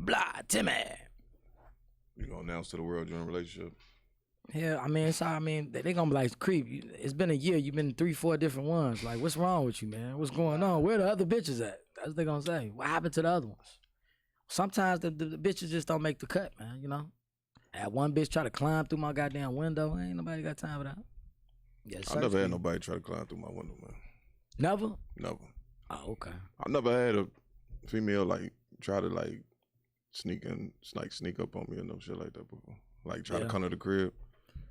blah, Timmy. You gonna announce to the world you're in a relationship? Yeah, I mean, sorry, I mean, they gonna be like, creep, it's been a year, you've been 3-4 different ones. Like, what's wrong with you, man? What's going on? Where the other bitches at? That's what they gonna say. What happened to the other ones? Sometimes the bitches just don't make the cut, man, you know? I had one bitch try to climb through my goddamn window. Ain't nobody got time for that. Yeah, I never had nobody try to climb through my window, man. Never? Never. Oh, okay. I never had a female like try to like sneak up on me or no shit like that before. Like try to come to the crib.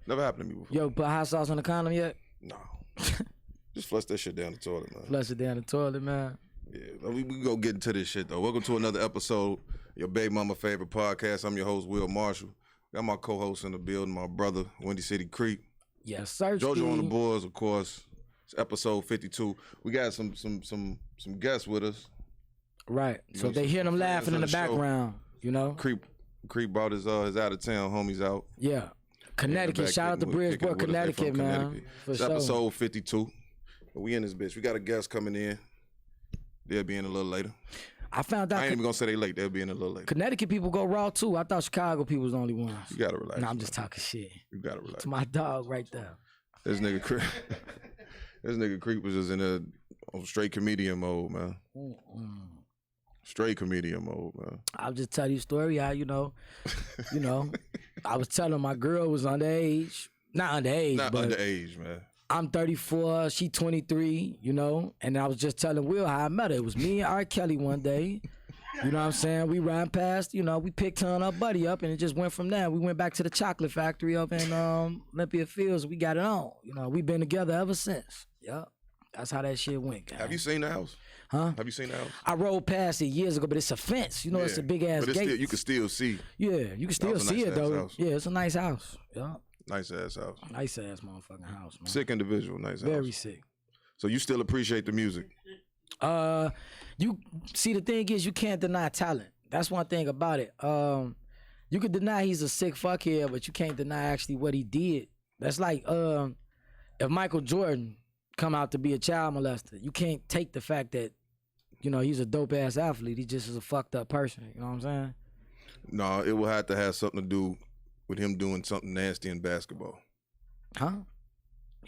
Never happened to me before. Yo, put hot sauce on the condom yet? No. Just flush that shit down the toilet, man. Flush it down the toilet, man. Yeah, we go get into this shit though. Welcome to another episode of your baby mama favorite podcast. I'm your host, Will Marshall. Got my co-host in the building, my brother, Windy City Creek. Yes, sir. JoJo on the boards, of course. It's episode 52. We got some guests with us. Right. So they hear them laughing in the background, you know. Creep brought his out of town homies out. Yeah. Connecticut. Shout out to Bridgeport, Connecticut, man. It's episode 52. We in this bitch. We got a guest coming in. They'll be in a little later. I found out. I ain't even gonna say they late. They'll be in a little later. Connecticut people go raw too. I thought Chicago people was the only ones. You gotta relax. Nah, I'm just talking shit. You gotta relax. It's my dog right there. This nigga Creep was just in a straight comedian mode, man. Straight comedian mode, man. I'll just tell you a story how, you know, I was telling my girl was underage. Not underage, man. I'm 34, she 23, you know, and I was just telling Will how I met her. It was me and R. Kelly one day. You know what I'm saying? We ran past, you know, we picked her and her buddy up, and it just went from there. We went back to the chocolate factory up in Olympia Fields. We got it on. You know, we've been together ever since. Yep. That's how that shit went, guys. Have you seen the house? Huh? Have you seen the house? I rode past it years ago, but it's a fence. You know, it's a big-ass gate. But you can still see. Yeah, you can still see it, though. House. Yeah, it's a nice house. Yeah. Nice-ass house. Nice-ass motherfucking house, man. Sick individual, nice house. Very sick. So you still appreciate the music? You see, the thing is, you can't deny talent. That's one thing about it. You could deny he's a sick fuckhead, but you can't deny actually what he did. That's like if Michael Jordan come out to be a child molester, you can't take the fact that, you know, he's a dope ass athlete. He just is a fucked up person. You know what I'm saying? No, it will have to have something to do with him doing something nasty in basketball. Huh?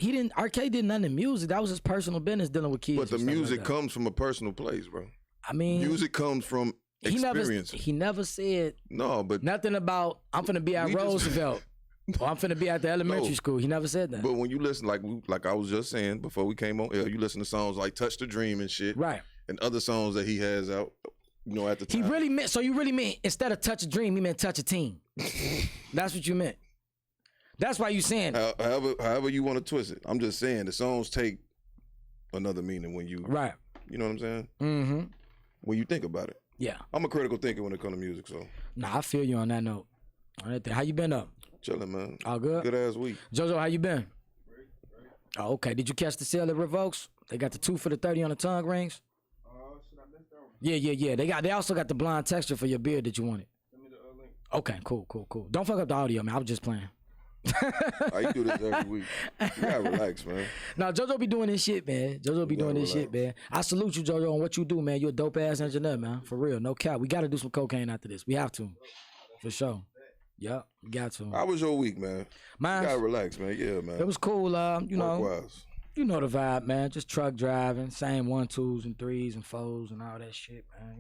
RK did nothing in music. That was his personal business dealing with kids. But the music comes from a personal place, bro. I mean, music comes from experience. He never said nothing about I'm finna be at Roosevelt or I'm finna be at the elementary school. He never said that. But when you listen, like I was just saying before we came on air, you listen to songs like "Touch the Dream" and shit, right? And other songs that he has out, you know, at the time. He really meant. So you really meant instead of "Touch a Dream," he meant "Touch a Team." That's what you meant. That's why you saying it. However you want to twist it. I'm just saying the songs take another meaning when you right. You know what I'm saying? Mm-hmm. When you think about it. Yeah. I'm a critical thinker when it comes to music, so. Nah, I feel you on that note. How you been up? Chilling, man. All good? Good ass week. JoJo, how you been? Great. Oh, okay. Did you catch the sale at Revokes? They got the 2 for the 30 on the tongue rings? Should I miss that one? Yeah. They also got the blonde texture for your beard that you wanted. Send me the link. Okay, cool. Don't fuck up the audio, man. I was just playing. You do this every week. You gotta relax, man. Now, JoJo be doing this shit, man. Shit, man. I salute you, JoJo, on what you do, man. You're a dope ass engineer, man. For real, no cap. We gotta do some cocaine after this. We have to, for sure. Yep, we got to. How was your week, man? Mine. You gotta relax, man. Yeah, man. It was cool. You know. Work-wise. You know the vibe, man. Just truck driving, same 1, 2s, and 3s and 4s and all that shit, man.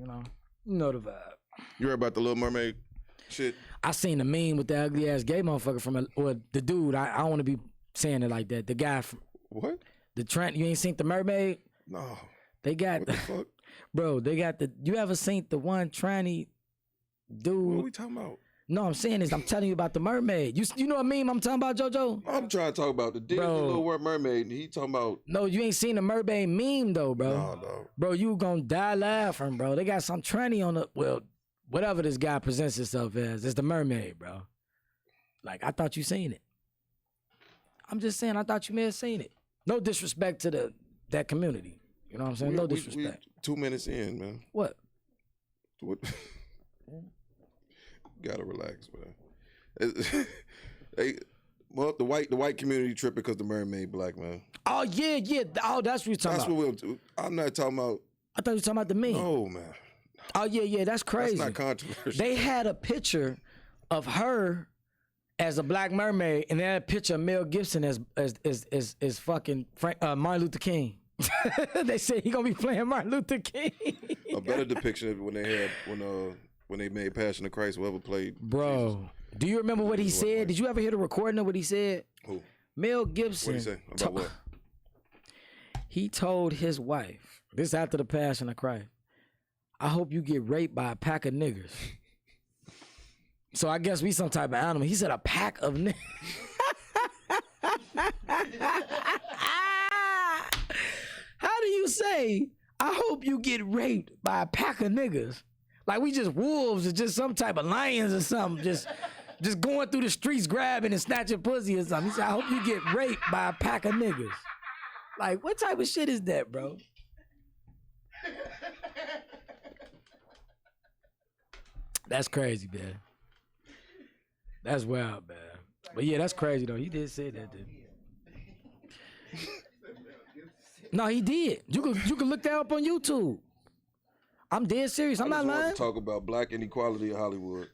You know the vibe. You heard about the Little Mermaid shit? I seen the meme with the ugly ass gay motherfucker or the dude. I don't want to be saying it like that. The guy from what? The Trent. You ain't seen the mermaid? No. They got what the fuck? Bro, they got the. You ever seen the one tranny dude? What are we talking about? No, I'm saying is I'm telling you about the mermaid. You know what meme I'm talking about, JoJo? I'm trying to talk about the Disney Little Mermaid, and he talking about. No, you ain't seen the mermaid meme though, bro. No. Bro, you gonna die laughing, bro. They got some tranny on the whatever this guy presents himself as. It's the mermaid, bro. Like I thought you seen it. I'm just saying I thought you may have seen it. No disrespect to that community. You know what I'm saying? No disrespect. We 2 minutes in, man. What? Gotta relax, man. The white community tripping because the mermaid black, man. Oh yeah. Oh, that's what you're talking about. That's what I'm not talking about. I thought you were talking about the meme. No, man. Oh yeah, that's crazy. That's not controversial. They had a picture of her as a black mermaid, and they had a picture of Mel Gibson as fucking Martin Luther King. They said he gonna be playing Martin Luther King. A better depiction of when they made Passion of Christ, whoever played. Bro, Jesus. do you remember what he said? Did you ever hear the recording of what he said? Who? Mel Gibson. What did he say? About what? He told his wife, this after the Passion of Christ, I hope you get raped by a pack of niggers. So I guess we some type of animal. He said a pack of niggers. How do you say, I hope you get raped by a pack of niggas? Like we just wolves or just some type of lions or something. Just going through the streets grabbing and snatching pussy or something. He said, I hope you get raped by a pack of niggas. Like, what type of shit is that, bro? That's crazy, man. That's wild, man. But yeah, that's crazy, though. He did say that, didn't he? No, he did. You could look that up on YouTube. I'm dead serious. I'm not lying. To talk about black inequality in Hollywood,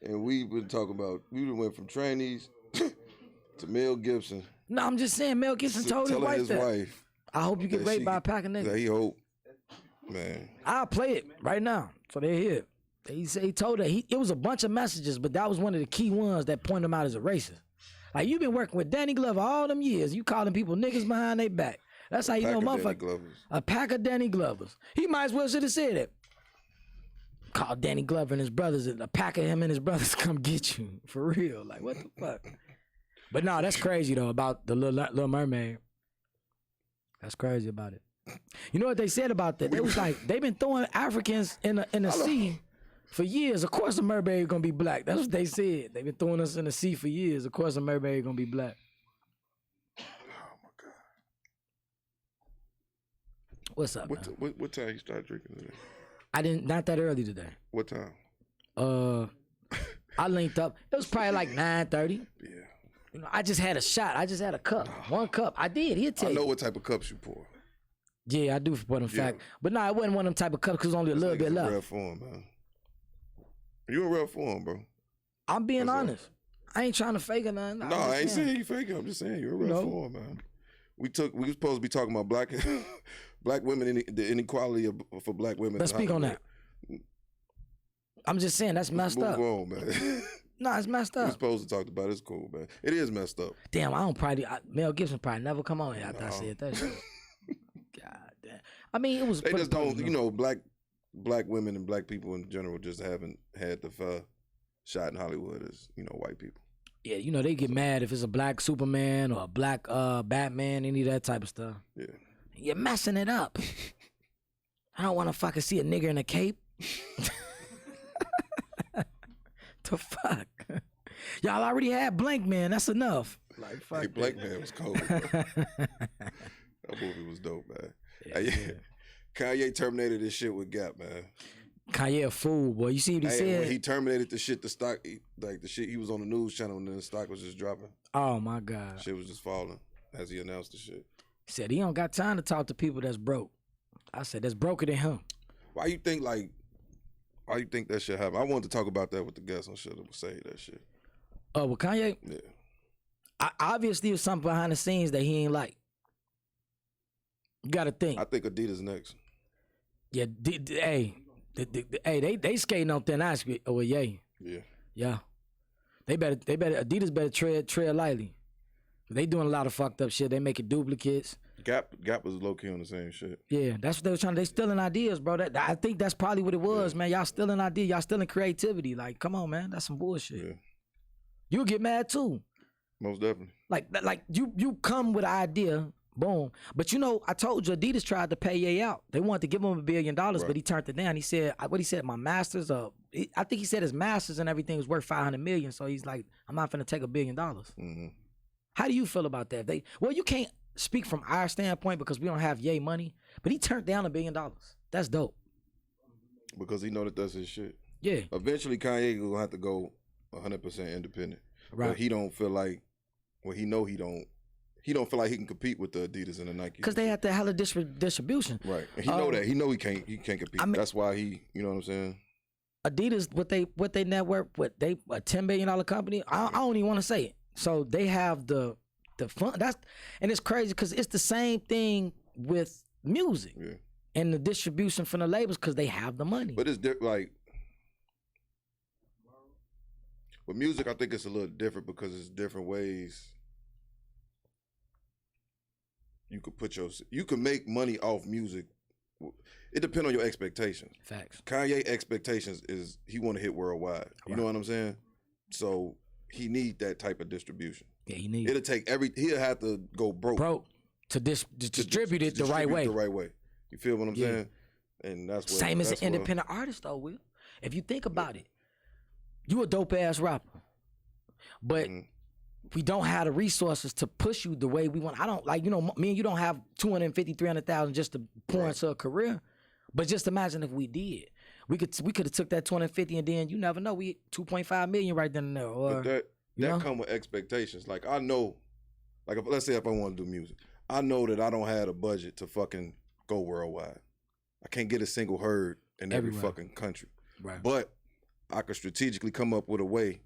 and we've been talking about. We went from trainees to Mel Gibson. No, I'm just saying. Mel Gibson told his wife, I hope you get raped by a pack of niggas. That he hope, man. I'll play it right now, so they're here. He told her it was a bunch of messages, but that was one of the key ones that pointed him out as a racist. Like you've been working with Danny Glover all them years. You calling people niggas behind their back. That's how you know, motherfucker. A pack of Danny Glovers. He might as well should have said it. Call Danny Glover and his brothers, and a pack of him and his brothers come get you. For real. Like, what the fuck? But no, that's crazy, though, about the Little Mermaid. That's crazy about it. You know what they said about that? They was like, they've been throwing Africans in the sea for years. Of course a mermaid gonna be black. That's what they said. They've been throwing us in the sea for years. Of course a mermaid gonna be black. What's up, man? What time you start drinking today? I didn't, not that early today. What time? I linked up. It was probably like 9:30. Yeah. You know, I just had a shot. I just had a cup. One cup. I did. He'll tell you. I know what type of cups you pour. Yeah, I do for them fact. But no, it wasn't one of them type of cups because only a little bit left. Real form, man. You in real form, bro. I'm being honest. I ain't trying to fake or nothing. No, I ain't saying you faking. I'm just saying you're in real form, man. We was supposed to be talking about black women, the inequality for black women. Let's speak on that. I'm just saying that's messed up. Move on, man. No, it's messed up. We're supposed to talk about it. It's cool, man. It is messed up. Damn, Mel Gibson probably never come on here after I said that shit. God damn. I mean, it was. They just don't, black women and black people in general just haven't had the shot in Hollywood as white people. Yeah, they get mad if it's a black Superman or a black Batman, any of that type of stuff. Yeah. You're messing it up. I don't want to fucking see a nigger in a cape. The fuck? Y'all already had Blank Man. That's enough. Like, fuck. Hey, Blank Man was cold. That movie was dope, man. Yeah. Kanye terminated this shit with Gap, man. Kanye a fool, boy. You see what he said? When he terminated the shit, the stock, the shit, he was on the news channel and then the stock was just dropping. Oh, my God. Shit was just falling as he announced the shit. He said he don't got time to talk to people that's broke. I said, that's broker than him. Why you think that shit happened? I wanted to talk about that with the guests on shit that would say that shit. With Kanye? Yeah. Obviously, it was something behind the scenes that he ain't like. You got to think. I think Adidas next. Yeah, they skating on thin ice with Ye. Yeah. Yeah. Adidas better tread lightly. They doing a lot of fucked up shit. They making duplicates. Gap was low key on the same shit. Yeah, that's what they was trying to. They stealing ideas, bro. I think that's probably what it was, man. Y'all stealing ideas. Y'all stealing creativity. Like, come on, man. That's some bullshit. Yeah. You'll get mad too. Most definitely. Like you come with an idea, boom. But I told you Adidas tried to pay Ye out. They wanted to give him $1 billion, right. But he turned it down. He said, my masters, I think he said his masters and everything was worth $500 million. So he's like, I'm not finna take $1 billion. Mm-hmm. How do you feel about that? You can't speak from our standpoint because we don't have Ye money, but he turned down $1 billion. That's dope. Because he know that that's his shit. Yeah. Eventually Kanye gonna have to go 100% independent. Right. But he don't feel like, he he don't feel like he can compete with the Adidas and the Nike. Because they had the hella distribution. Right. And he know that. He know he can't compete. I mean, that's why he, you know what I'm saying? Adidas, what they network, they a $10 billion company. I don't even want to say it. So they have the fun. And it's crazy because it's the same thing with music and the distribution from the labels because they have the money. But it's like with music, I think it's a little different because it's different ways you can make money off music. It depends on your expectations. Facts. Kanye expectations is he want to hit worldwide. You know what I'm saying? So he need that type of distribution. Yeah, he need. It'll take he'll have to go broke to distribute it the right way. The right way. You feel what I'm saying? And that's what same as an independent artist though, Will. If you think about it, you a dope ass rapper, but we don't have the resources to push you the way we want. I don't like, me and you don't have 250, 300,000 just to pour into a career. But just imagine if we did. We could have took that 250 and then you never know, we 2.5 million right then and there. Or, but that come with expectations. Like I know, like let's say if I want to do music, I know that I don't have a budget to fucking go worldwide. I can't get a single heard in every fucking country. Right. But I could strategically come up with a way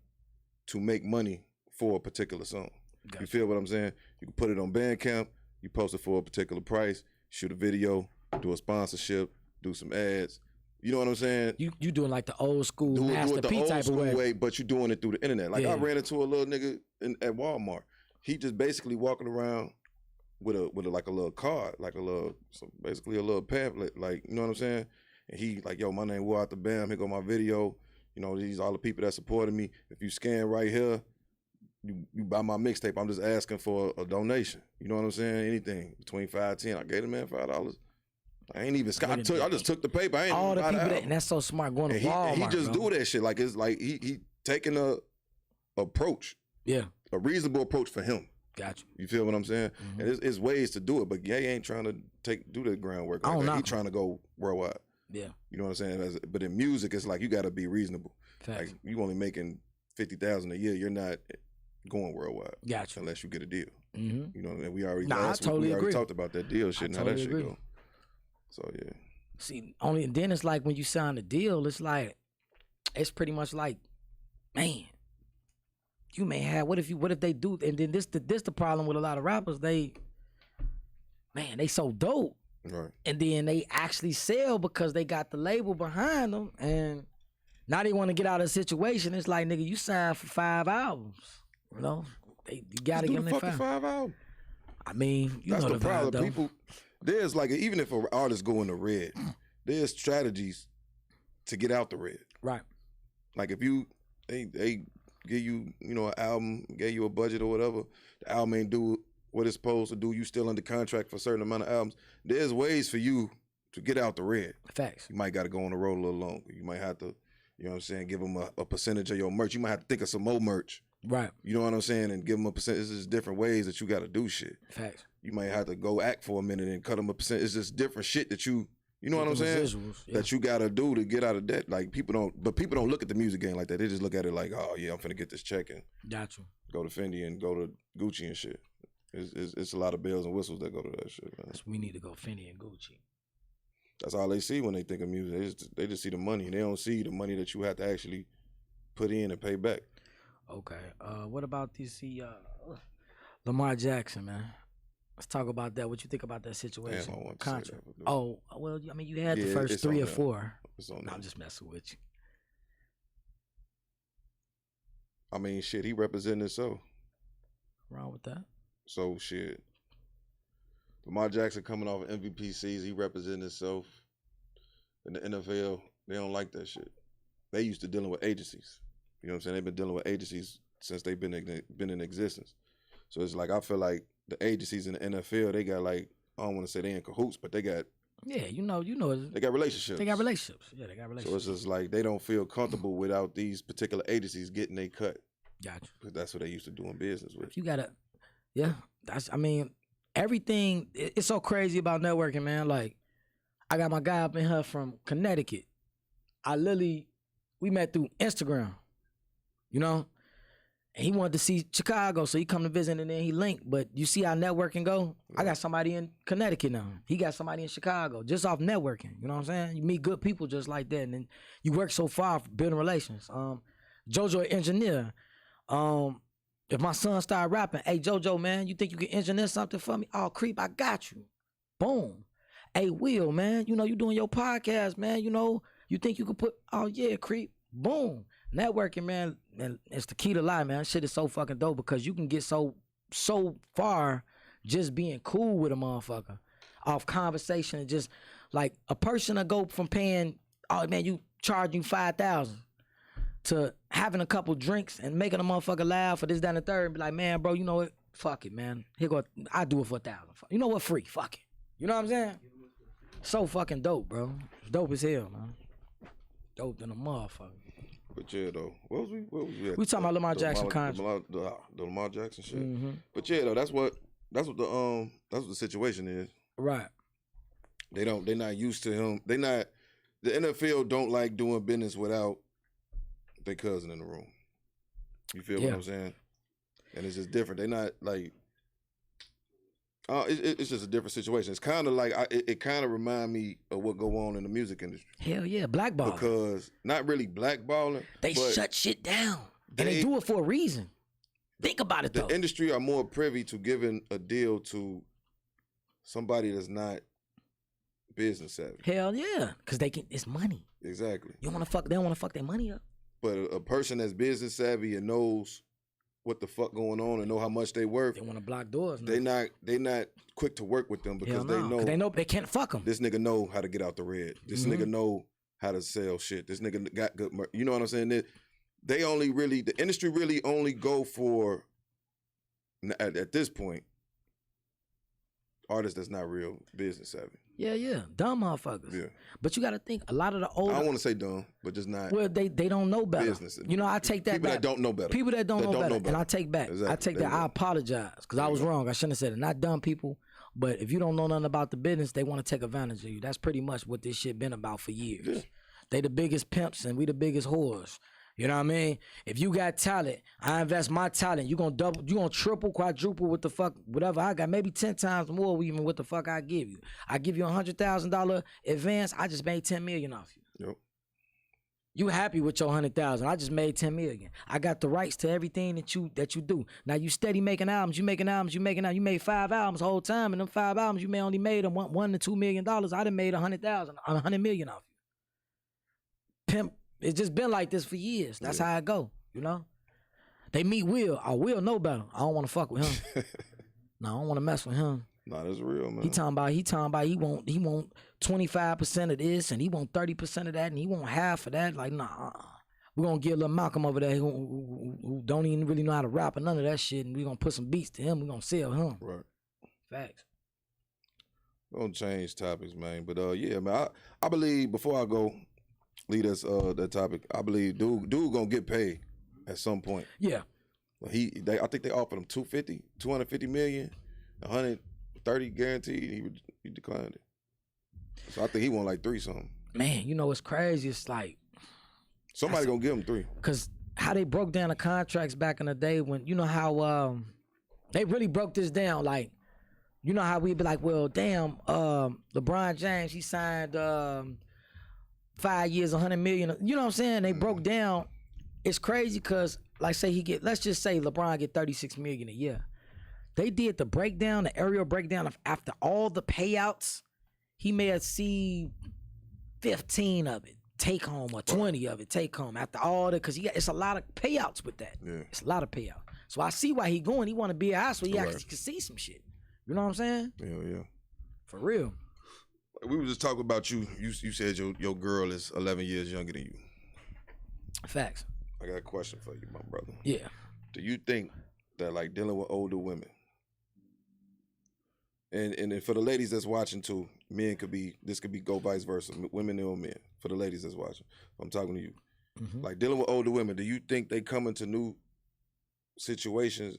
to make money for a particular song. Gotcha. You feel what I'm saying? You can put it on Bandcamp, you post it for a particular price, shoot a video, do a sponsorship, do some ads. You know what I'm saying? You doing like the old school Master P type of way. But you doing it through the internet. Like I ran into a little nigga at Walmart. He just basically walking around with a like a little card, like basically a little pamphlet, like, you know what I'm saying? And he like, yo, my name Will out the Bam, here go my video. You know, these all the people that supported me. If you scan right here, you buy my mixtape. I'm just asking for a donation. You know what I'm saying? Anything between $5 and $10. I gave the man $5. I ain't even. I just took the paper. I ain't all even the people and that's so smart going to Walmart. He just do that shit. Like it's like he taking a approach. Yeah. A reasonable approach for him. Gotcha. You feel what I'm saying? Mm-hmm. And it's ways to do it, but Ye ain't trying to do the groundwork. Like he trying to go worldwide. Yeah. You know what I'm saying? But in music, it's like you got to be reasonable. Facts. Like you only making $50,000 a year. You're not going worldwide. Gotcha. Unless you get a deal. Mm-hmm. You know, and we already I totally agree. Talked about that deal shit and how that shit go. So yeah. See, then it's like when you sign a deal, it's pretty much like, man, you may have what if they do, and then this the problem with a lot of rappers, they so dope. Right. And then they actually sell because they got the label behind them, and now they want to get out of the situation. It's like, nigga, you signed for 5 albums. You know? You gotta give them 5 albums. I mean, that's the problem. Vibe, people, there's like, even if an artist go in the red, there's strategies to get out the red. Right. Like if they give you, an album, gave you a budget or whatever, the album ain't do what it's supposed to do, you still under contract for a certain amount of albums, there's ways for you to get out the red. Facts. You might got to go on the road a little longer. You might have to, you know what I'm saying, give them a percentage of your merch. You might have to think of some more merch. Right. You know what I'm saying? And give them a percentage. It's just different ways that you got to do shit. Facts. You might have to go act for a minute and cut them a percent. It's just different shit that you know what I'm saying? Visuals, yeah. That you got to do to get out of debt. Like people don't look at the music game like that. They just look at it like, oh yeah, I'm finna get this check and got you. Go to Fendi and go to Gucci and shit. It's a lot of bells and whistles that go to that shit, man. We need to go Fendi and Gucci. That's all they see when they think of music. They just see the money. They don't see the money that you have to actually put in and pay back. Okay. What about this Lamar Jackson, man? Let's talk about that. What you think about that situation? Damn, I want to say that. Oh, well, I mean, you had the first 3 or 4. I'm just messing with you. I mean, shit, he represented himself. Wrong with that? So, shit. Lamar Jackson coming off MVP season, he represented himself. In the NFL, they don't like that shit. They used to dealing with agencies. You know what I'm saying? They've been dealing with agencies since they've been in existence. So it's like, I feel like the agencies in the NFL, they got like, I don't want to say they in cahoots, but they got. Yeah, you know. They got relationships. They got relationships. Yeah, they got relationships. So it's just like, they don't feel comfortable without these particular agencies getting their cut. Gotcha. Because that's what they used to do in business with. You gotta, everything, it's so crazy about networking, man. Like, I got my guy up in here from Connecticut. We met through Instagram, you know? And he wanted to see Chicago, so he come to visit and then he linked. But you see how networking go? I got somebody in Connecticut now. He got somebody in Chicago, just off networking. You know what I'm saying? You meet good people just like that, and then you work so far for building relations. JoJo, engineer. If my son start rapping, hey JoJo, man, you think you can engineer something for me? Oh, creep, I got you. Boom. Hey Will, man, you know you doing your podcast, man. You know you think you could put? Oh yeah, creep. Boom. Networking, man, and it's the key to life, man. That shit is so fucking dope because you can get so far just being cool with a motherfucker off conversation and just like a person to go from paying, oh man, you charge you $5,000 to having a couple drinks and making a motherfucker laugh or this, that, and the third, and be like, man, bro, you know what? Fuck it, man. Here go, I do it for $1,000. You know what? Free. Fuck it. You know what I'm saying? So fucking dope, bro. It's dope as hell, man. Dope than a motherfucker. But yeah, though, what was we at? We talking about Lamar Jackson contract. The Lamar Jackson shit. Mm-hmm. But yeah, though, that's what the situation is. Right. They're not used to him. The NFL don't like doing business without their cousin in the room. You feel what I'm saying? And it's just different. They're not like, it's just a different situation. It's kind of like, it kind of remind me of what go on in the music industry. Hell yeah, blackballing. Because, not really blackballing. They shut shit down. And they do it for a reason. Think about it, though. The industry are more privy to giving a deal to somebody that's not business savvy. Hell yeah, because it's money. Exactly. They don't want to fuck their money up. But a person that's business savvy and knows what the fuck going on and know how much they worth. They want to block doors. They not quick to work with them because they know they can't fuck them. This nigga know how to get out the red. This nigga know how to sell shit. This nigga got good. You know what I'm saying? The industry really only go for at this point artists that's not real business savvy. Yeah, dumb motherfuckers. Yeah. But you got to think, a lot of the older... I don't want to say dumb, but just not... Well, they don't know better. Business. You know, I take that People back. that don't know better. People that don't know better. And I take back. Exactly. I take that. I apologize, because I was wrong. I shouldn't have said it. Not dumb people, but if you don't know nothing about the business, they want to take advantage of you. That's pretty much what this shit been about for years. Yeah. They the biggest pimps, and we the biggest whores. You know what I mean? If you got talent, I invest my talent. You gonna triple, quadruple what the fuck, whatever I got, maybe 10 times more even what the fuck I give you. I give you $100,000 advance, I just made $10 million off you. Yep. You happy with your $100,000? I just made $10 million. I got the rights to everything that you do. Now you steady making albums. You made 5 albums the whole time, and them 5 albums you may only made them $1 to $2 million. I done made $100 million off you. Pimp. It's just been like this for years. That's how it go, you know? They meet Will. Oh, Will know better. I don't want to fuck with him. No, I don't want to mess with him. Nah, that's real, man. He talking about he want 25% of this and he want 30% of that and he want half of that. Like, nah. We're going to get a little Malcolm over there who don't even really know how to rap or none of that shit, and we're going to put some beats to him. We're going to sell him. Right. Facts. Don't change topics, man. But, yeah, man, I believe before I go... lead us that topic. I believe dude gonna get paid at some point. Yeah. I think they offered him $250 million, 130 guaranteed. He declined it. So I think he won like 3 something. Man, you know what's crazy? It's like somebody gonna give him 3. Cause how they broke down the contracts back in the day when you know how they really broke this down. Like, you know how we'd be like, well, damn, LeBron James, he signed 5 years, $100 million. You know what I'm saying? They broke down. It's crazy because, like, let's just say LeBron get $36 million a year. They did the breakdown, the aerial breakdown of after all the payouts, he may have seen 15 of it take home or 20 of it take home after all that, because it's a lot of payouts with that. Yeah. It's a lot of payouts. So I see why he going. He want to be a house where he actually can see some shit. You know what I'm saying? Yeah. For real. We were just talking about you. You said your girl is 11 years younger than you. Facts. I got a question for you, my brother. Yeah. Do you think that, like, dealing with older women, and for the ladies that's watching too, this could be go vice versa, women or men, for the ladies that's watching, I'm talking to you. Mm-hmm. Like, dealing with older women, do you think they come into new situations,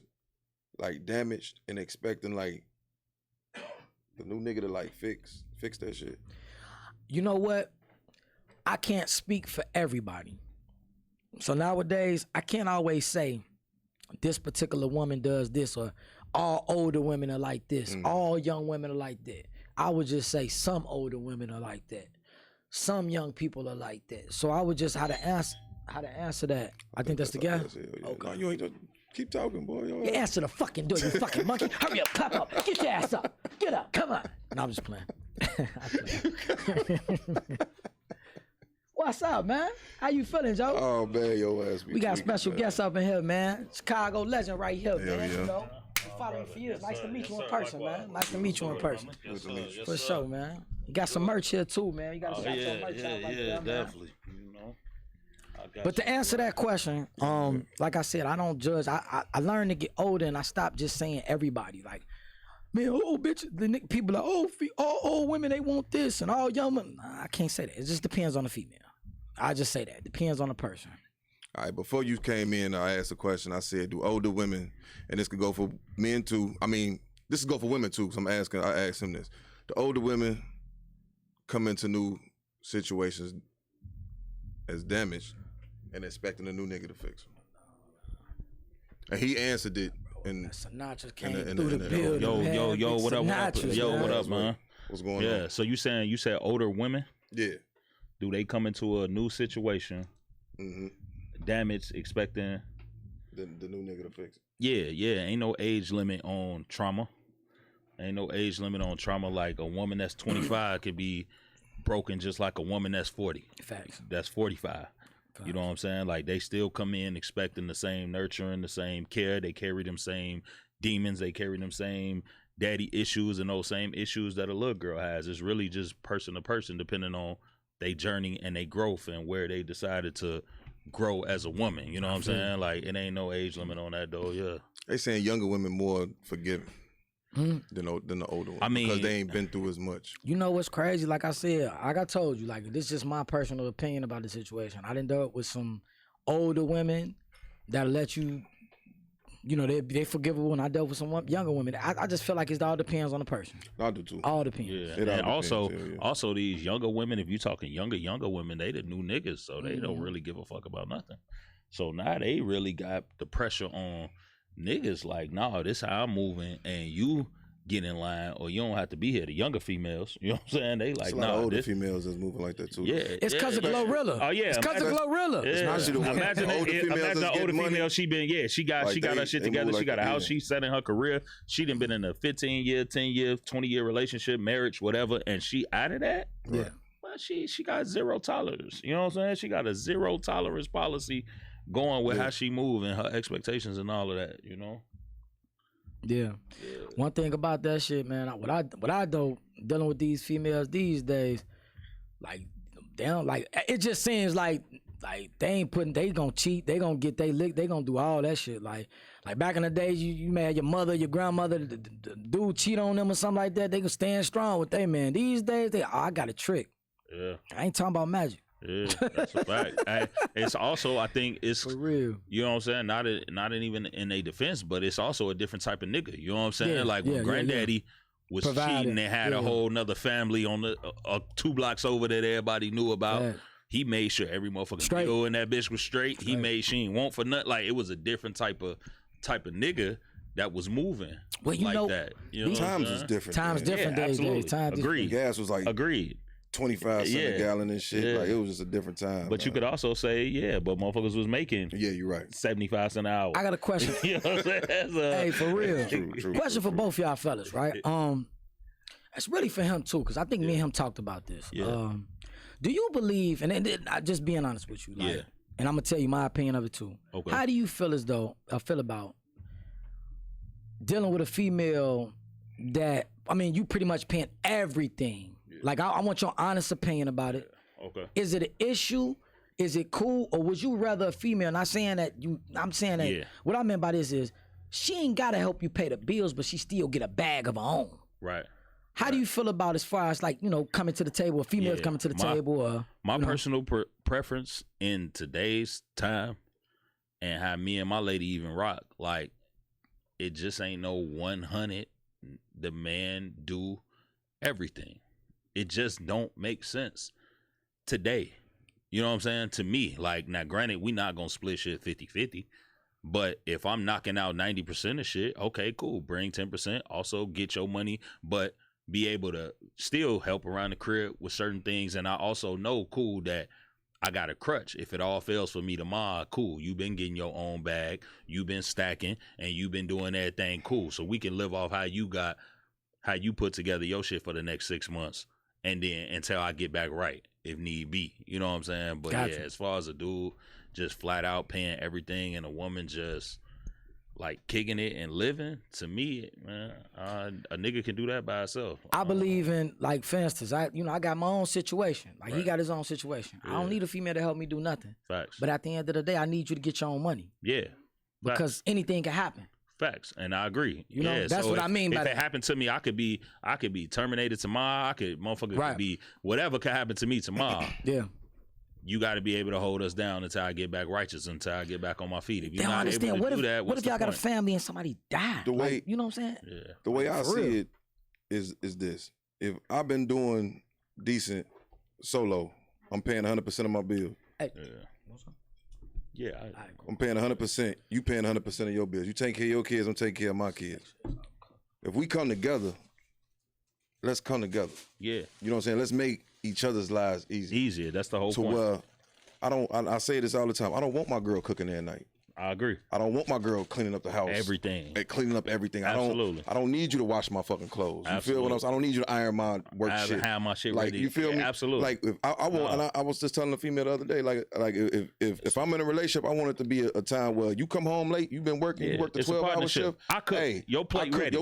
like, damaged and expecting, like, the new nigga to, like, fix that shit? You know what? I can't speak for everybody. So nowadays, I can't always say this particular woman does this, or all older women are like this, all young women are like that. I would just say some older women are like that. Some young people are like that. So I would just how to answer that. I think that's the guy. Yeah. Okay. No, you ain't keep talking, boy. You answer the fucking door, you fucking monkey. Hurry up, pop up. Get your ass up. Get up. Come on. No, I'm just playing. What's up, man? How you feeling, Joe? Oh, man, your ass. We got special guests up in here, man. Chicago legend right here, man. Yeah. You know, following for years. Nice to meet you in person, man. Nice to meet you in person. For sure, man. You got some merch here too, man. You got some merch out right there, man. Definitely. You know. But to answer that question, like I said, I don't judge. I learned to get older, and I stopped just saying everybody. Like, man, bitch, the people are all old women, they want this, and all young women. Nah, I can't say that. It just depends on the female. I just say that. Depends on the person. All right, before you came in, I asked a question. I said, do older women, and this could go for men too. I mean, this could go for women too, because I asked him this. The older women come into new situations as damaged and expecting a new nigga to fix them. And he answered it. And Sinatra came through the building. Yo, what up? Yo, what up, man? What's going on? Yeah, so you said older women? Yeah. Do they come into a new situation, damage, expecting the new nigga to fix it? Yeah. Ain't no age limit on trauma. Like a woman that's 25 could be broken just like a woman that's 40. Facts. That's 45. You know what I'm saying? Like they still come in expecting the same nurturing, the same care. They carry them same demons. They carry them same daddy issues and those same issues that a little girl has. It's really just person to person depending on they journey and they growth and where they decided to grow as a woman. You know what I'm saying? Like it ain't no age limit on that though. Yeah. They saying younger women more forgiving than the older ones. I mean, because they ain't been through as much. You know what's crazy? Like I said, like I told you, like this is just my personal opinion about the situation. I done dealt with some older women that'll let you, you know, they forgivable, and I dealt with some younger women. I just feel like it all depends on the person. I do too. All depends. Yeah, and also these younger women, if you talking younger women, they the new niggas, so they don't really give a fuck about nothing. So now they really got the pressure on niggas like, nah, this how I'm moving, and you get in line, or you don't have to be here. The younger females, you know what I'm saying? They like, nah. A lot of older females that's moving like that too. Yeah, it's because of Glorilla. Oh yeah, it's because of Glorilla. Yeah. Imagine the older female. She got her shit together. She got a house. She's setting her career. She done been in a 15-year, 10-year, 20-year relationship, marriage, whatever, and she out of that. Yeah, well, she got zero tolerance. You know what I'm saying? She got a zero tolerance policy going with how she move and her expectations and all of that. You know. Yeah. One thing about that shit, man, what I do dealing with these females these days, like they don't like it. Just seems like they gonna cheat, they gonna get they lick, they gonna do all that shit. Like back in the days, you mad your mother, your grandmother, the dude cheat on them or something like that, they can stand strong with they man. These days I got a trick. Yeah. I ain't talking about magic. Yeah, that's a fact. It's also, I think it's for real. You know what I'm saying? Not even in a defense, but it's also a different type of nigga. You know what I'm saying? When granddaddy was cheating and had a whole nother family on the 2 blocks over that everybody knew about. Yeah. He made sure every motherfucking deal in that bitch was straight. He made she ain't want for nothing. Like it was a different type of nigga that was moving. Well, you know that. You know times was different. Times different days. Agreed. Gas was like agreed. 25 cents a gallon and shit. Like it was just a different time. But you could also say, but motherfuckers was making you're right. 75 cents an hour. I got a question. You know what I'm saying? Hey, for real. True, question for both y'all fellas, right? It's really for him too, because I think me and him talked about this. Yeah. Do you believe, and just being honest with you, and I'm gonna tell you my opinion of it too. Okay. How do you feel about dealing with a female that, I mean, you pretty much paying everything? Like, I want your honest opinion about it. Okay. Is it an issue? Is it cool? Or would you rather a female, not saying that I'm saying that, what I meant by this is, she ain't got to help you pay the bills, but she still get a bag of her own. Right. How do you feel about as far as like, coming to the table, females coming to the table? My personal preference in today's time and how me and my lady even rock, like, it just ain't no 100, the man do everything. It just don't make sense today. You know what I'm saying? To me, like, now granted, we not going to split shit 50-50, But if I'm knocking out 90% of shit, okay, cool. Bring 10%. Also get your money, but be able to still help around the crib with certain things. And I also know, cool, that I got a crutch. If it all fails for me tomorrow, cool. You've been getting your own bag. You've been stacking and you've been doing everything cool. So we can live off how you put together your shit for the next 6 months. And then until I get back right, if need be. You know what I'm saying? But Gotcha. yeah, as far as a dude just flat out paying everything and a woman just like kicking it and living, to me, man, a nigga can do that by herself. I believe in, like, for instance, I got my own situation. Like, he got his own situation. I don't need a female to help me do nothing. Facts. But at the end of the day, I need you to get your own money. Yeah. Because anything can happen. Facts, and I agree. You know, that's what I mean by that. If it happened to me, I could be terminated tomorrow. Could be whatever could happen to me tomorrow. Yeah. You got to be able to hold us down until I get back righteous, until I get back on my feet. If you're not able to do that, what if y'all got a family and somebody died? The way, you know what I'm saying? Yeah. The way I see it is this: if I've been doing decent solo, I'm paying 100% of my bill. Hey. Yeah, I'm paying 100%. You paying 100% of your bills. You take care of your kids. I'm taking care of my kids. If we come together, let's come together. Yeah, you know what I'm saying. Let's make each other's lives easier. That's the whole point. So I say this all the time. I don't want my girl cooking at night. I agree. I don't want my girl cleaning up the house. Everything. Cleaning up everything. Absolutely. I don't need you to wash my fucking clothes. You feel what I'm saying? I don't need you to iron my work shit. I have my shit like, ready. You feel me? Absolutely. Like if I want, and I was just telling a female the other day, like if I'm in a relationship, I want it to be a time where you come home late, you've been working, you worked the 12-hour shift. I cook. Hey, your plate ready.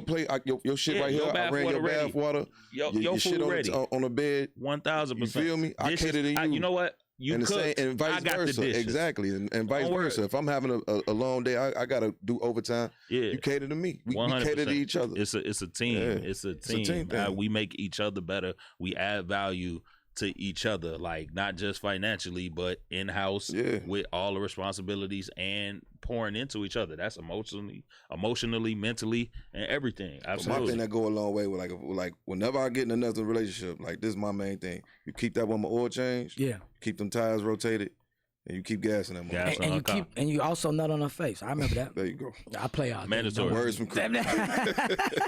Your shit right here. I ran your bath water. Your shit food ready on the bed. 1000%. You feel me? I cater to you. You know what? You and cook, and vice I got versa. the dishes. Exactly, and vice versa. If I'm having a long day, I gotta do overtime. Yeah, you cater to me. We cater to each other. It's a team. Yeah. It's a team. Thing. We make each other better. We add value to each other, like not just financially, but in house with all the responsibilities and pouring into each other. That's emotionally, mentally, and everything. Absolutely. My thing that go a long way with like whenever I get in another relationship, like this is my main thing. You keep that woman oil changed. Yeah. Keep them tires rotated. And you keep gassing that motherfucker. And you also nut on her face. I remember that. There you go. I play out. Mandatory. Words from Chris.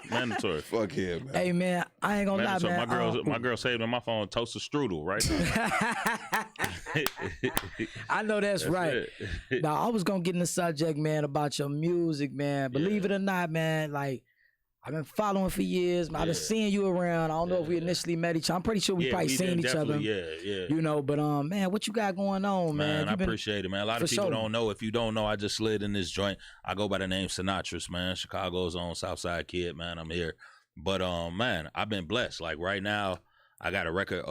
Mandatory. Fuck yeah, man. Hey man, I ain't gonna lie, man. My girl saved on my phone toaster strudel right now. I know that's right. Now I was gonna get in the subject, man, about your music, man. Believe it or not, man, like I've been following for years. I've been seeing you around. I don't know if we initially met each other. I'm pretty sure we probably seen each other. Yeah. You know, but man, what you got going on, man? I appreciate it, man. A lot of people don't know. If you don't know, I just slid in this joint. I go by the name Sinatris, man. Chicago's own Southside kid, man. I'm here. But man, I've been blessed. Like right now, I got a record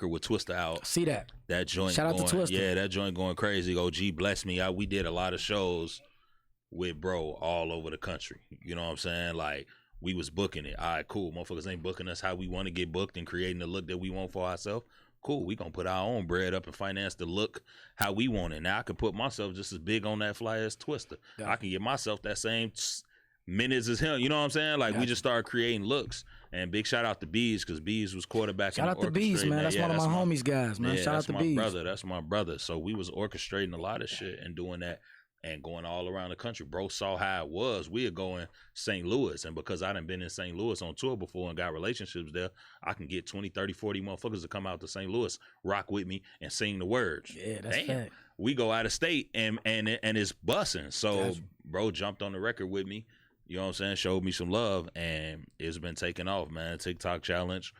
with Twista out. See that? That joint Shout out to Twista. Yeah, that joint going crazy. OG bless me. We did a lot of shows with bro all over the country. You know what I'm saying? Like we was booking it. All right, cool. Motherfuckers ain't booking us how we want to get booked and creating the look that we want for ourselves. Cool. We gonna put our own bread up and finance the look how we want it. Now I can put myself just as big on that fly as Twista. Yeah. I can get myself that same minutes as him. You know what I'm saying? Like we just started creating looks. And big shout out to Bees because Bees was quarterbacking. Shout out to Bees, man. That's one of my homies guys, man. Shout out to Bees. That's my brother. So we was orchestrating a lot of shit and doing that. And going all around the country. Bro saw how it was. We are going St. Louis. And because I done been in St. Louis on tour before and got relationships there, I can get 20, 30, 40 motherfuckers to come out to St. Louis, rock with me, and sing the words. Yeah, that's fact. We go out of state and it's bussing. So bro jumped on the record with me. You know what I'm saying? Showed me some love. And it's been taking off, man. TikTok challenge